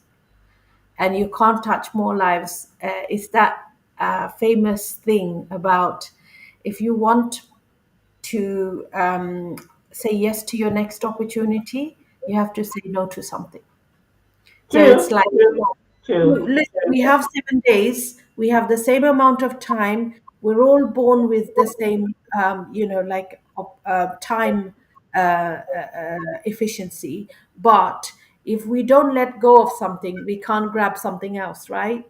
And you can't touch more lives. It's that famous thing about, if you want to say yes to your next opportunity, you have to say no to something. So it's True, like, true, true, listen, we true. have 7 days, we have the same amount of time, we're all born with the same, like time efficiency. But if we don't let go of something, we can't grab something else, right?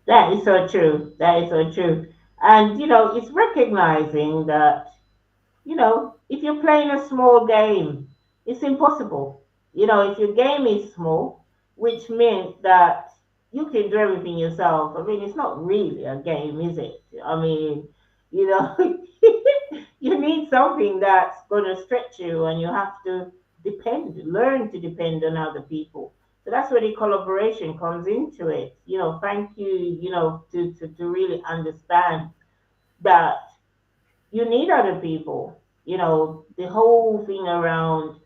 That is so true. That is so true. And it's recognizing that if you're playing a small game, it's impossible. If your game is small, which meant that you can do everything yourself. I mean, it's not really a game, is it? I mean, you know, you need something that's going to stretch you, and you have to learn to depend on other people. So that's where the collaboration comes into it. Thank you, to really understand that you need other people. The whole thing around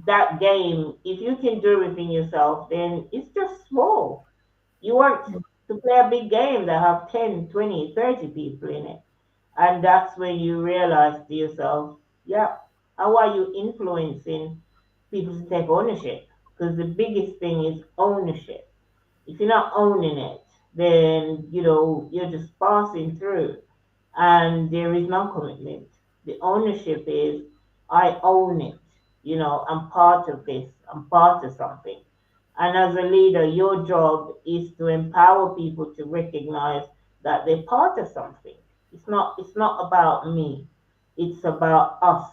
that game, if you can do everything yourself, then it's just small. You want to play a big game that have 10, 20, 30 people in it. And that's when you realize to yourself, yeah, how are you influencing people to take ownership? Because the biggest thing is ownership. If you're not owning it, then you're just passing through, and there is no commitment. The ownership is, I own it. I'm part of this. I'm part of something. And as a leader, your job is to empower people to recognize that they're part of something. It's not about me. It's about us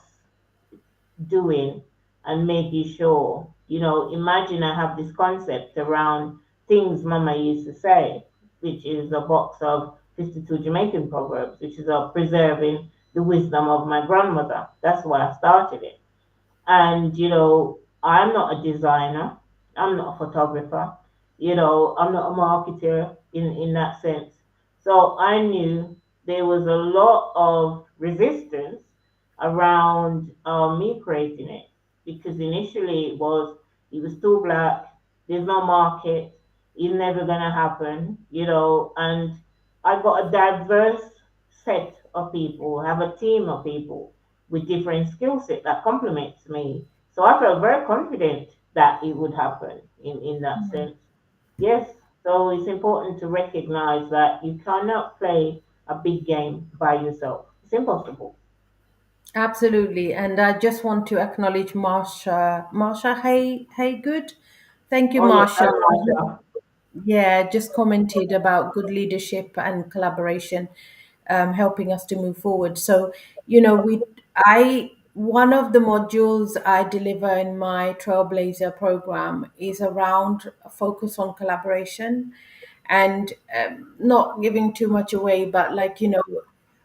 doing and making sure. Imagine I have this concept around things Mama used to say, which is a box of 52 Jamaican proverbs, which is of preserving the wisdom of my grandmother. That's why I started it. And, I'm not a designer, I'm not a photographer, I'm not a marketer in that sense. So I knew there was a lot of resistance around me creating it, because initially it was too black, there's no market, it's never gonna happen, and I got a diverse set of people, have a team of people with different skill set that complements me. So I felt very confident that it would happen in that sense. Yes. So it's important to recognize that you cannot play a big game by yourself. It's impossible. Absolutely. And I just want to acknowledge Marsha. Marsha, hey, good. Thank you, Oh yes, Marsha. I'm Marsha. Yeah, just commented about good leadership and collaboration, helping us to move forward. So, we, I one of the modules I deliver in my Trailblazer program is around a focus on collaboration and not giving too much away, but like,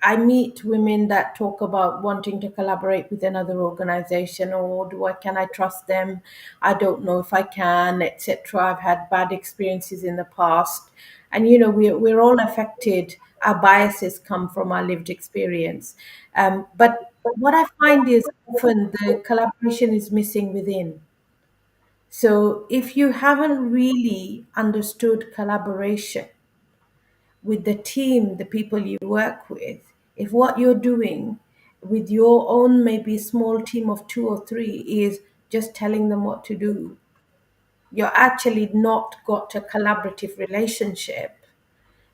I meet women that talk about wanting to collaborate with another organization, or can I trust them? I don't know if I can, etc. I've had bad experiences in the past. And we're all affected. Our biases come from our lived experience. But what I find is often the collaboration is missing within. So if you haven't really understood collaboration with the team, the people you work with, if what you're doing with your own maybe small team of two or three is just telling them what to do, you're actually not got a collaborative relationship,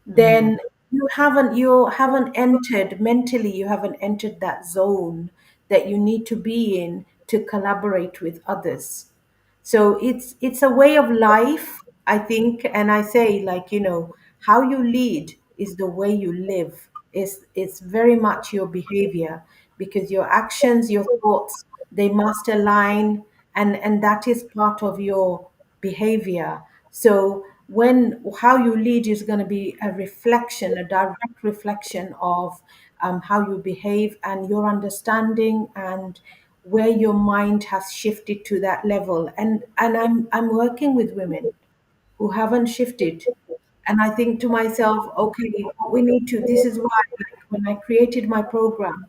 Mm-hmm. then you haven't entered mentally, you haven't entered that zone that you need to be in to collaborate with others. So it's a way of life, I think. And I say, like, how you lead is the way you live. It's very much your behavior, because your actions, your thoughts, they must align, and that is part of your behavior. So when how you lead is going to be a reflection, a direct reflection of how you behave and your understanding, and where your mind has shifted to that level. And I'm working with women who haven't shifted. And I think to myself, okay, what we need to, this is why, like, when I created my program,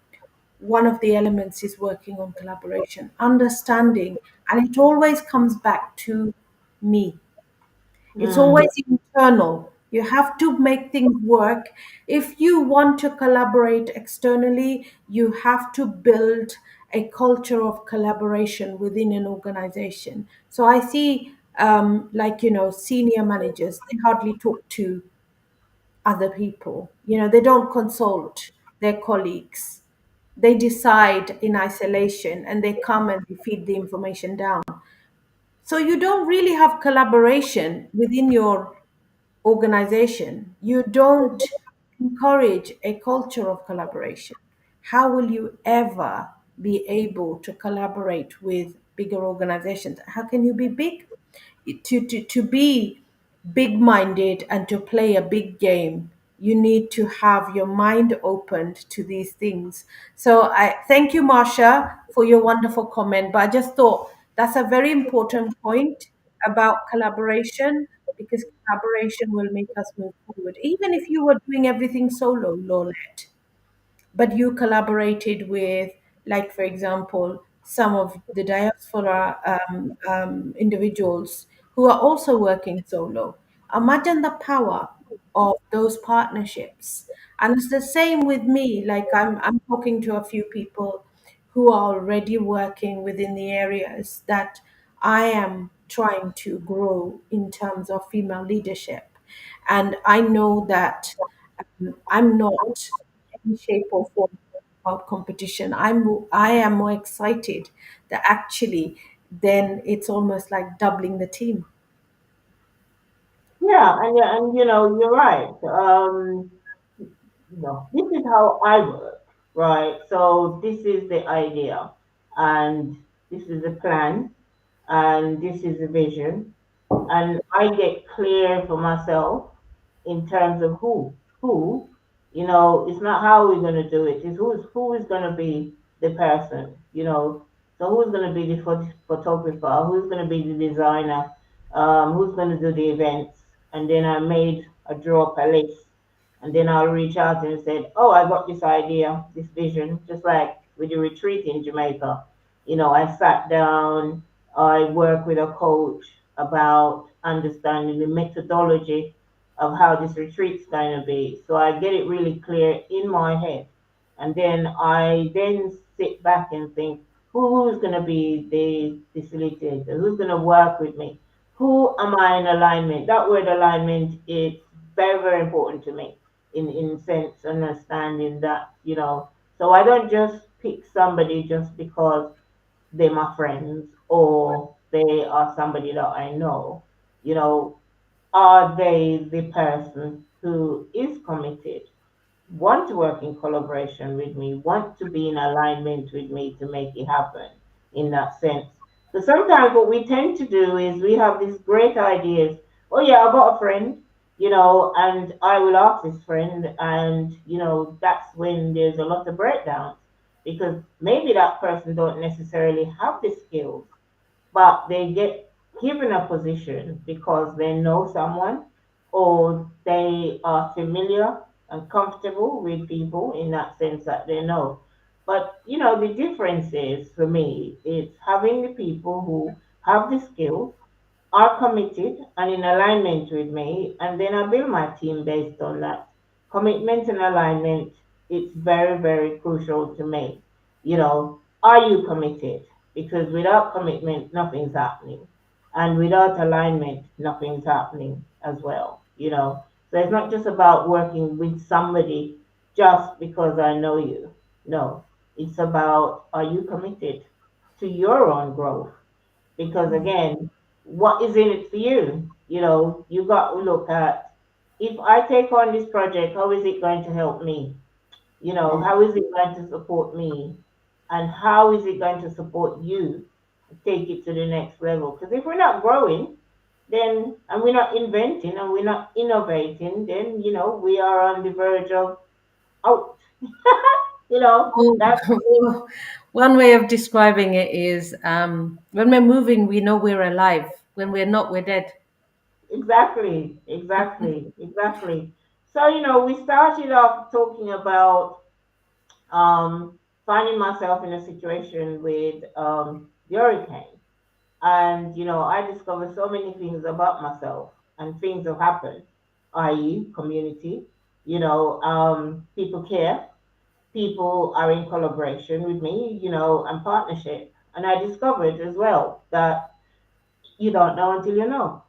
one of the elements is working on collaboration, understanding, and it always comes back to me. It's Mm. always internal. You have to make things work. If you want to collaborate externally, you have to build a culture of collaboration within an organization. So I see, like, senior managers, they hardly talk to other people. They don't consult their colleagues. They decide in isolation, and they come and they feed the information down. So you don't really have collaboration within your organization. You don't encourage a culture of collaboration. How will you ever be able to collaborate with bigger organizations? How can you be big? To be big minded and to play a big game, you need to have your mind opened to these things. So I thank you, Marsha, for your wonderful comment. But I just thought that's a very important point about collaboration, because collaboration will make us move forward. Even if you were doing everything solo, Lorlett, but you collaborated with, like, for example, some of the diaspora individuals who are also working solo. Imagine the power of those partnerships. And it's the same with me. Like, I'm talking to a few people who are already working within the areas that I am trying to grow in terms of female leadership. And I know that I'm not any shape or form about competition. I am more excited that actually then it's almost like doubling the team. Yeah, and you're right. This is how I work, right? So this is the idea, and this is the plan, and this is the vision, and I get clear for myself in terms of who, it's not how we're going to do it, it's who is going to be the person, so who's going to be the photographer, who's going to be the designer, who's going to do the events, and then I draw up a list, and then I'll reach out and say, oh, I got this idea, this vision, just like with the retreat in Jamaica. I sat down, I work with a coach about understanding the methodology of how this retreat's going to be. So I get it really clear in my head. And then I then sit back and think, who's going to be the facilitator? Who's going to work with me? Who am I in alignment? That word alignment is very, very important to me in sense understanding that, so I don't just pick somebody just because they're my friends or they are somebody that I know. Are they the person who is committed? want to work in collaboration with me, want to be in alignment with me to make it happen in that sense. So sometimes what we tend to do is we have these great ideas. Oh yeah, I got a friend, and I will ask this friend, and that's when there's a lot of breakdowns because maybe that person don't necessarily have the skills, but they get given a position because they know someone or they are familiar and comfortable with people in that sense that they know. But the difference is for me, it's having the people who have the skills, are committed and in alignment with me, and then I build my team based on that. Commitment and alignment, it's very, very crucial to me. Are you committed? Because without commitment, nothing's happening. And without alignment, nothing's happening as well. So it's not just about working with somebody just because I know you. No, it's about are you committed to your own growth? Because again, what is in it for you? You got to look at if I take on this project, how is it going to help me? How is it going to support me? And how is it going to support you to take it to the next level? Because if we're not growing, then and we're not inventing and we're not innovating, then we are on the verge of out. Well, That's one way of describing it is when we're moving, we know we're alive. When we're not, we're dead. exactly, exactly, exactly. So, we started off talking about finding myself in a situation with the hurricane. And, I discovered so many things about myself and things have happened, i.e., community, people care, people are in collaboration with me, and partnership. And I discovered as well that you don't know until you know.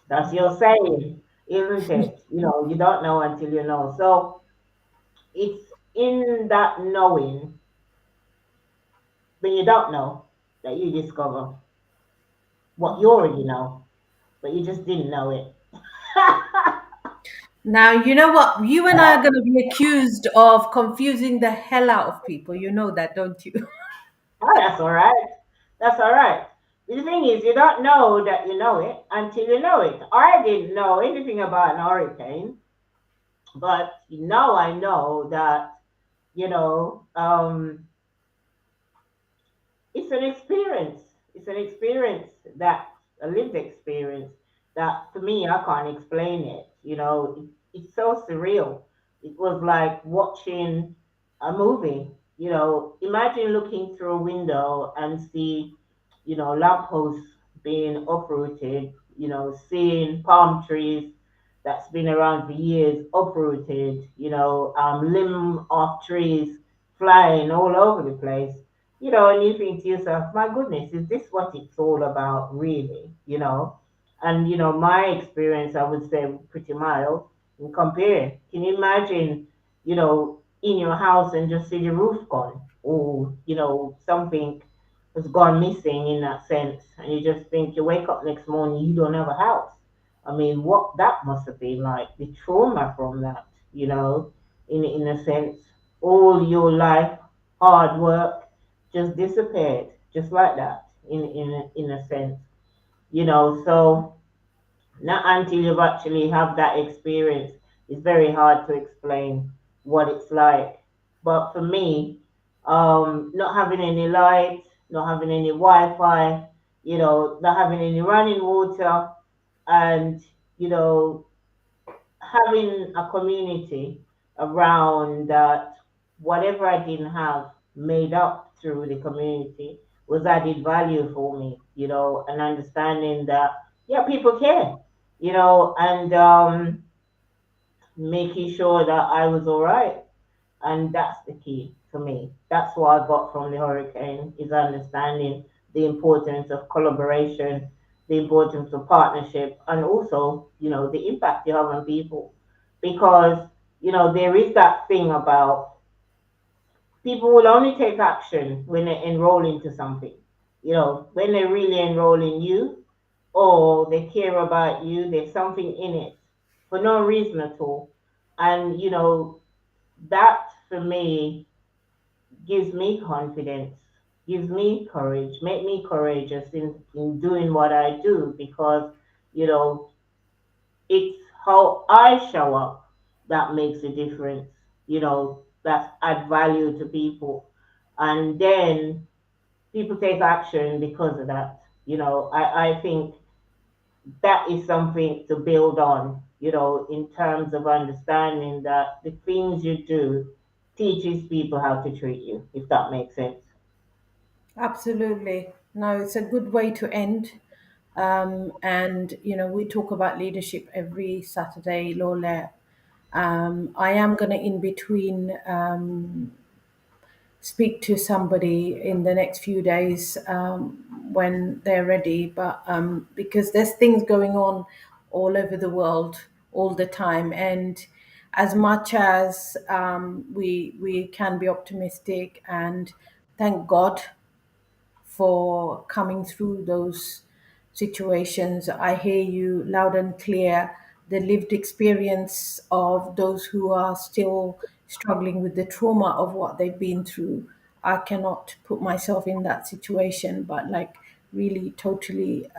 That's your saying, isn't it? You don't know until you know. So it's in that knowing when you don't know that you discover what you already know, but you just didn't know it. Now, you know what? You and I are going to be accused of confusing the hell out of people. You know that, don't you? Oh, that's all right. That's all right. The thing is, you don't know that you know it until you know it. I didn't know anything about an hurricane, but now I know that, you know, um, it's an experience. It's an experience that a lived experience that for me I can't explain it. It's so surreal. It was like watching a movie. Imagine looking through a window and see, lampposts being uprooted. Seeing palm trees that's been around for years uprooted. Limb of trees flying all over the place, and you think to yourself, my goodness, is this what it's all about, really? And my experience, I would say, pretty mild and compare. Can you imagine, in your house and just see the roof gone, or something has gone missing in that sense, and you just think you wake up next morning, you don't have a house. I mean, what that must have been like, the trauma from that, in a sense, all your life, hard work just disappeared, just like that, in a sense, So not until you've actually have that experience, it's very hard to explain what it's like. But for me, not having any lights, not having any Wi-Fi, not having any running water, and you know, having a community around that whatever I didn't have made up through the community was added value for me, and understanding that, yeah, people care, and making sure that I was all right. And that's the key for me. That's what I got from the hurricane is understanding the importance of collaboration, the importance of partnership, and also, the impact you have on people. Because, there is that thing about people will only take action when they enroll into something. When they really enroll in you or they care about you, there's something in it. for no reason at all. And that for me gives me confidence, gives me courage, make me courageous in doing what I do, because you know it's how I show up that makes a difference. That add value to people, and then people take action because of that. I think that is something to build on, in terms of understanding that the things you do teaches people how to treat you, if that makes sense. Absolutely. No, it's a good way to end. And, we talk about leadership every Saturday, Lola. I am going to, in between, speak to somebody in the next few days when they're ready. But because there's things going on all over the world all the time, and as much as we can be optimistic and thank God for coming through those situations. I hear you loud and clear. The lived experience of those who are still struggling with the trauma of what they've been through. I cannot put myself in that situation, but like really totally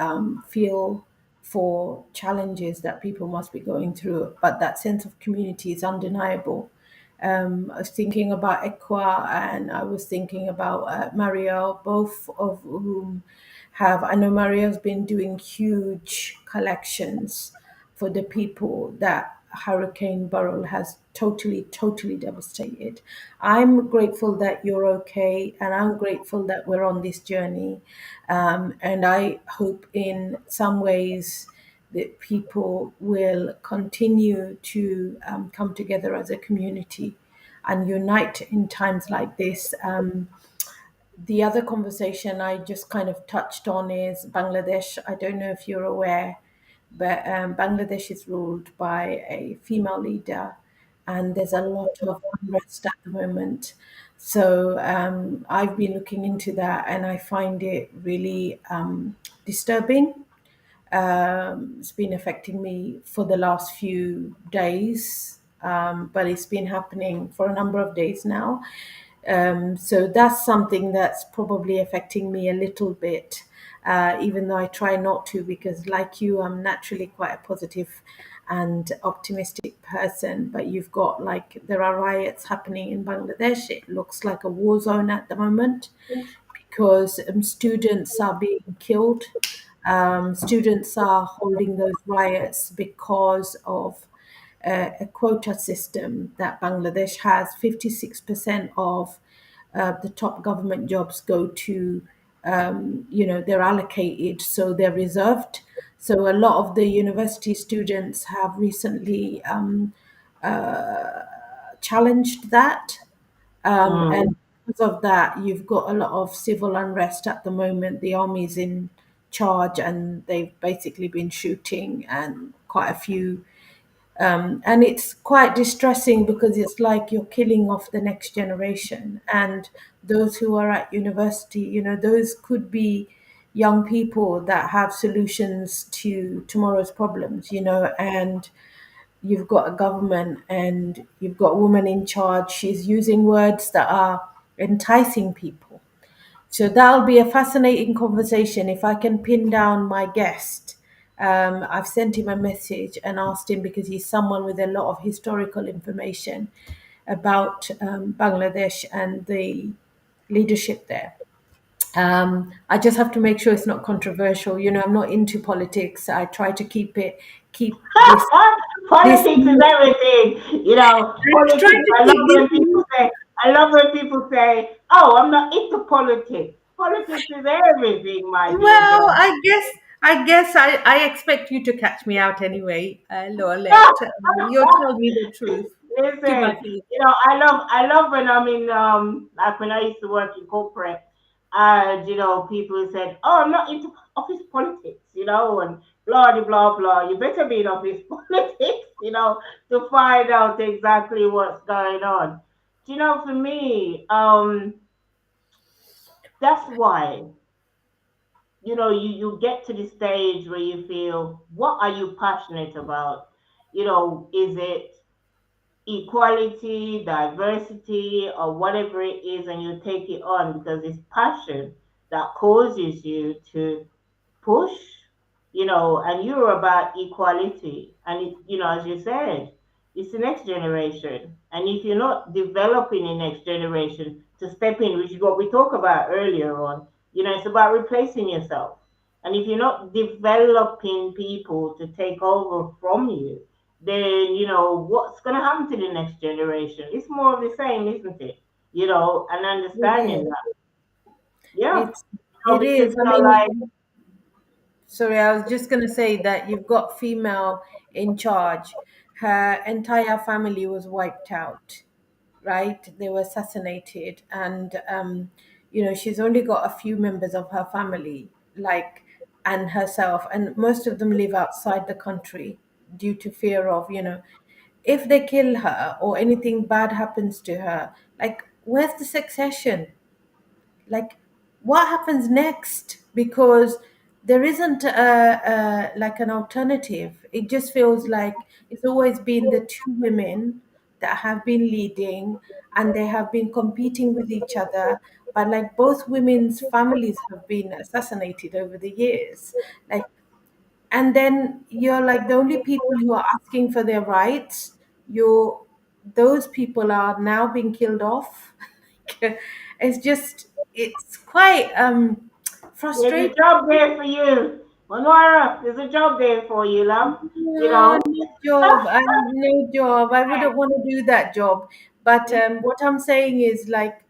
feel for challenges that people must be going through. But that sense of community is undeniable. I was thinking about Equa and I was thinking about Mario, both of whom I know Mario's been doing huge collections for the people that Hurricane Beryl has totally, totally devastated. I'm grateful that you're okay, and I'm grateful that we're on this journey. And I hope in some ways that people will continue to come together as a community and unite in times like this. The other conversation I just kind of touched on is Bangladesh. I don't know if you're aware, but Bangladesh is ruled by a female leader, and there's a lot of unrest at the moment. So I've been looking into that, and I find it really disturbing. It's been affecting me for the last few days, but it's been happening for a number of days now. So that's something that's probably affecting me a little bit, even though I try not to, because, like you, I'm naturally quite a positive and optimistic person. But you've got, like, there are riots happening in Bangladesh. It looks like a war zone at the moment because students are being killed. Students are holding those riots because of a quota system that Bangladesh has. 56% of the top government jobs go to, they're allocated, so they're reserved. So a lot of the university students have recently challenged that. And Mm. because of that, you've got a lot of civil unrest at the moment. The army's in charge and they've basically been shooting and quite a few. And it's quite distressing because it's like you're killing off the next generation. And those who are at university, those could be young people that have solutions to tomorrow's problems, and you've got a government and you've got a woman in charge. She's using words that are enticing people. So that'll be a fascinating conversation. If I can pin down my guest, I've sent him a message and asked him, because he's someone with a lot of historical information about Bangladesh and the leadership there. I just have to make sure it's not controversial. I'm not into politics. I try to keep this. Politics is everything. I try Politics. to keep this. I love when people say, "Oh, I'm not into politics." Politics is everything, my dear Well, girl. I expect you to catch me out anyway, Lorlett. You'll tell me the truth to my Listen, face. I love when I'm in like when I used to work in corporate, and people said, "Oh, I'm not into office politics," and blah de blah blah. You better be in office politics, to find out exactly what's going on. For me, that's why you get to the stage where you feel, what are you passionate about? Is it equality, diversity, or whatever it is, and you take it on because it's passion that causes you to push, and you're about equality. And as you said, it's the next generation. And if you're not developing the next generation to step in, which is what we talked about earlier on, it's about replacing yourself. And if you're not developing people to take over from you, then what's going to happen to the next generation? It's more of the same, isn't it? And It understanding is. that, yeah. It's it Because is. I like, mean, sorry, I was just going to say that you've got female in charge. Her entire family was wiped out, right? They were assassinated, and she's only got a few members of her family, like, and herself, and most of them live outside the country due to fear of, if they kill her or anything bad happens to her, like, where's the succession? Like, what happens next? Because there isn't like an alternative. It just feels like it's always been the two women that have been leading, and they have been competing with each other, but like both women's families have been assassinated over the years. Like, and then you're like the only people who are asking for their rights. You Those people are now being killed off. Like, it's quite there's a frustrating. job there for you. Monwara, there's a job there for you, love. You No, know. no job. No job. I wouldn't want to do that job. But what I'm saying is, like,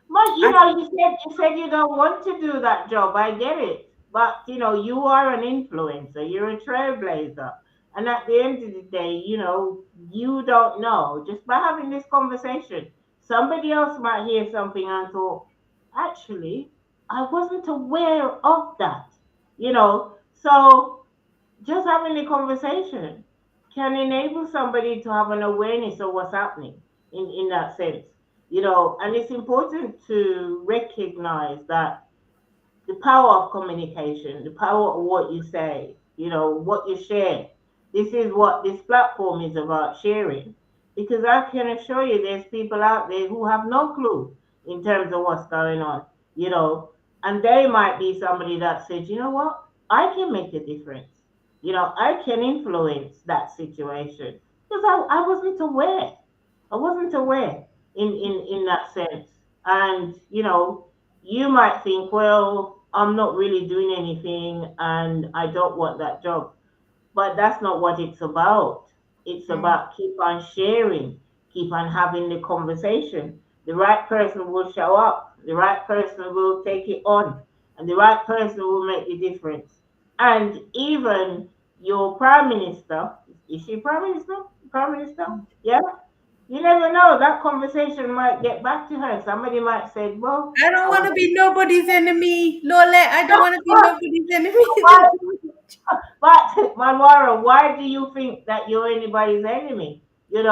But I, you said you don't want to do that job. I get it. But you are an influencer. You're a trailblazer. And at the end of the day, you don't know. Just by having this conversation, somebody else might hear something and thought, actually, I wasn't aware of that. So just having the conversation can enable somebody to have an awareness of what's happening in that sense. And it's important to recognize that the power of communication, the power of what you say, what you share. This is what this platform is about, sharing. Because I can assure you there's people out there who have no clue in terms of what's going on, you know, and they might be somebody that says, you know what, I can make a difference. I can influence that situation because I wasn't aware. I wasn't aware in that sense. And you might think, well, I'm not really doing anything and I don't want that job. But that's not what it's about. It's about keep on sharing, keep on having the conversation. The right person will show up, the right person will take it on, and the right person will make the difference. And even your prime minister, is she prime minister? Prime minister? Yeah. You never know. That conversation might get back to her. Somebody might say, well, I don't I want was to be nobody's enemy, Lorlett. I don't want to be nobody's why, enemy. but Manwara, why do you think that you're anybody's enemy? You're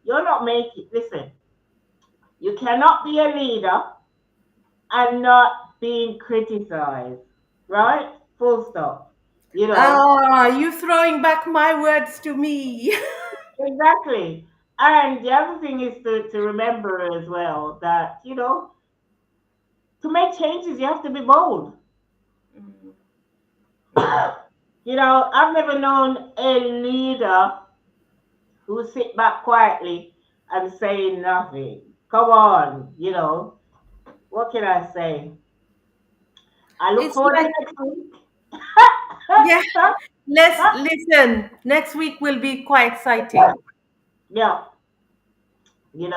not making, listen, you cannot be a leader and not being criticized, right? Full stop. You know, Ah, you throwing back my words to me. exactly. And the other thing is to remember as well that, to make changes, you have to be bold. I've never known a leader who sit back quietly and say nothing. Come on, what can I say? I look It's forward to like, next week. yeah, let's listen. Next week will be quite exciting. Yeah, and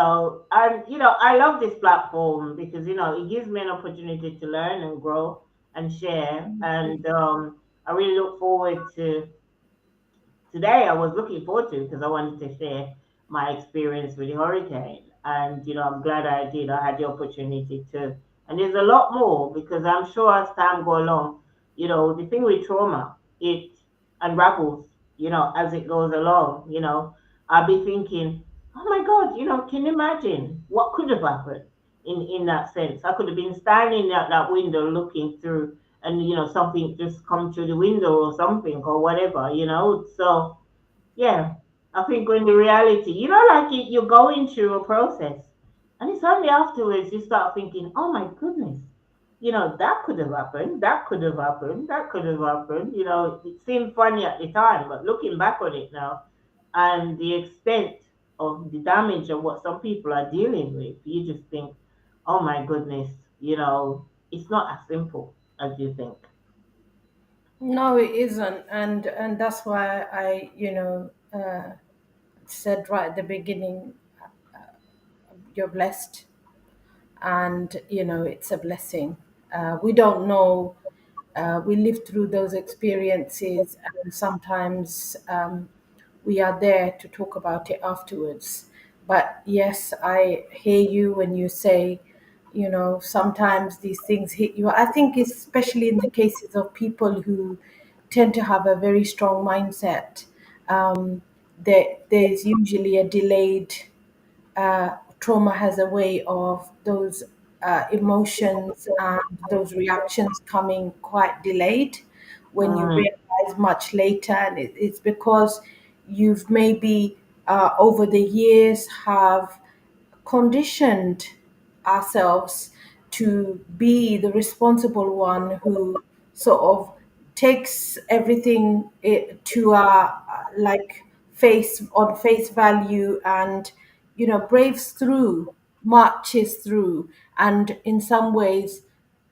I love this platform because it gives me an opportunity to learn and grow and share, and I really look forward to today. I was looking forward to because I wanted to share my experience with the hurricane. And, I'm glad I did. I had the opportunity to. And there's a lot more because I'm sure as time go along, the thing with trauma, it unravels, as it goes along, I'll be thinking, oh my God, can you imagine what could have happened in that sense? I could have been standing at that window looking through and something just come through the window or something or whatever. So yeah, I think when the reality, like you're going through a process, and it's only afterwards you start thinking, oh my goodness, that could have happened, that could have happened, that could have happened. It seemed funny at the time, but looking back on it now, and the extent of the damage of what some people are dealing with, you just think, oh my goodness, it's not as simple as you think. No, it isn't, and that's why I said right at the beginning, you're blessed, and it's a blessing. We don't know. We live through those experiences, and sometimes we are there to talk about it afterwards. But yes, I hear you when you say, sometimes these things hit you. I think, especially in the cases of people who tend to have a very strong mindset, there's usually a delayed trauma has a way of those emotions and those reactions coming quite delayed when you Mm. realize much later. And it's because you've maybe over the years have conditioned ourselves to be the responsible one who sort of takes everything to our like face on face value, and braves through, marches through, and in some ways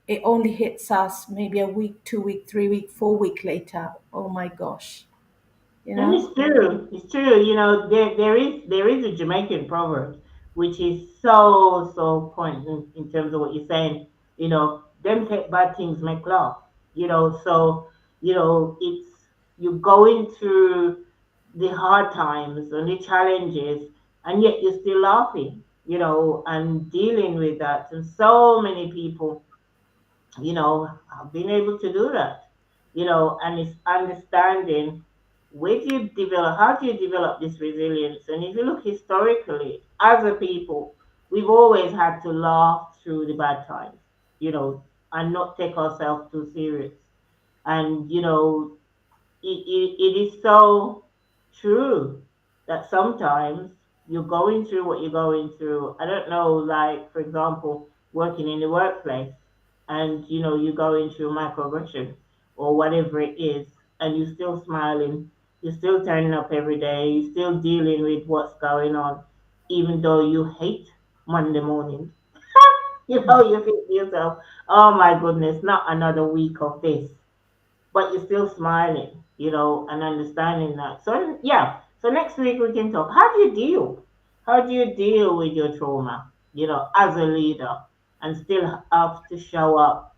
it only hits us maybe a week, 2 week, 3 week, 4 week later. Oh my gosh, you And know it's true. It's true. There is a Jamaican proverb which is so poignant in terms of what you're saying. Them take bad things make laugh. So it's you're going through the hard times and the challenges, and yet you're still laughing. And dealing with that. And so many people I've been able to do that, and it's understanding how do you develop this resilience? And if you look historically, as a people, we've always had to laugh through the bad times, and not take ourselves too serious. And, it is so true that sometimes you're going through what you're going through. I don't know, like, for example, working in the workplace, and you're going through microaggression or whatever it is, and you're still smiling, you're still turning up every day, you're still dealing with what's going on, even though you hate Monday morning. You think to yourself, oh my goodness, not another week of this, but you're still smiling, and understanding that. So yeah, so next week we can talk. How do you deal? How do you deal with your trauma? As a leader, and still have to show up,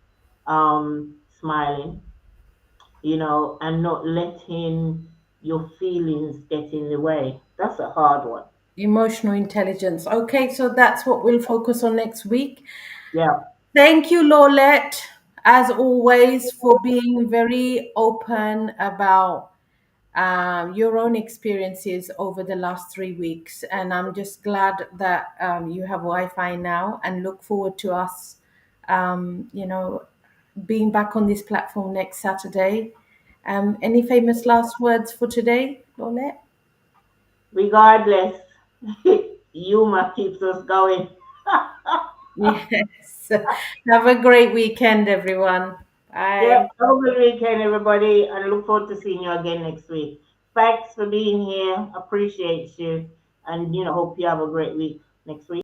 smiling, and not letting your feelings get in the way. That's a hard one. Emotional intelligence. Okay, so that's what we'll focus on next week. Yeah. Thank you, Lorlett, as always, for being very open about your own experiences over the last 3 weeks. And I'm just glad that you have Wi Fi now, and look forward to us, being back on this platform next Saturday. Any famous last words for today, Lorlett? Regardless, humor keeps us going. Yes. Have a great weekend, everyone. Yep. Bye. Have a good weekend, everybody, and look forward to seeing you again next week. Thanks for being here. Appreciate you. And, hope you have a great week next week.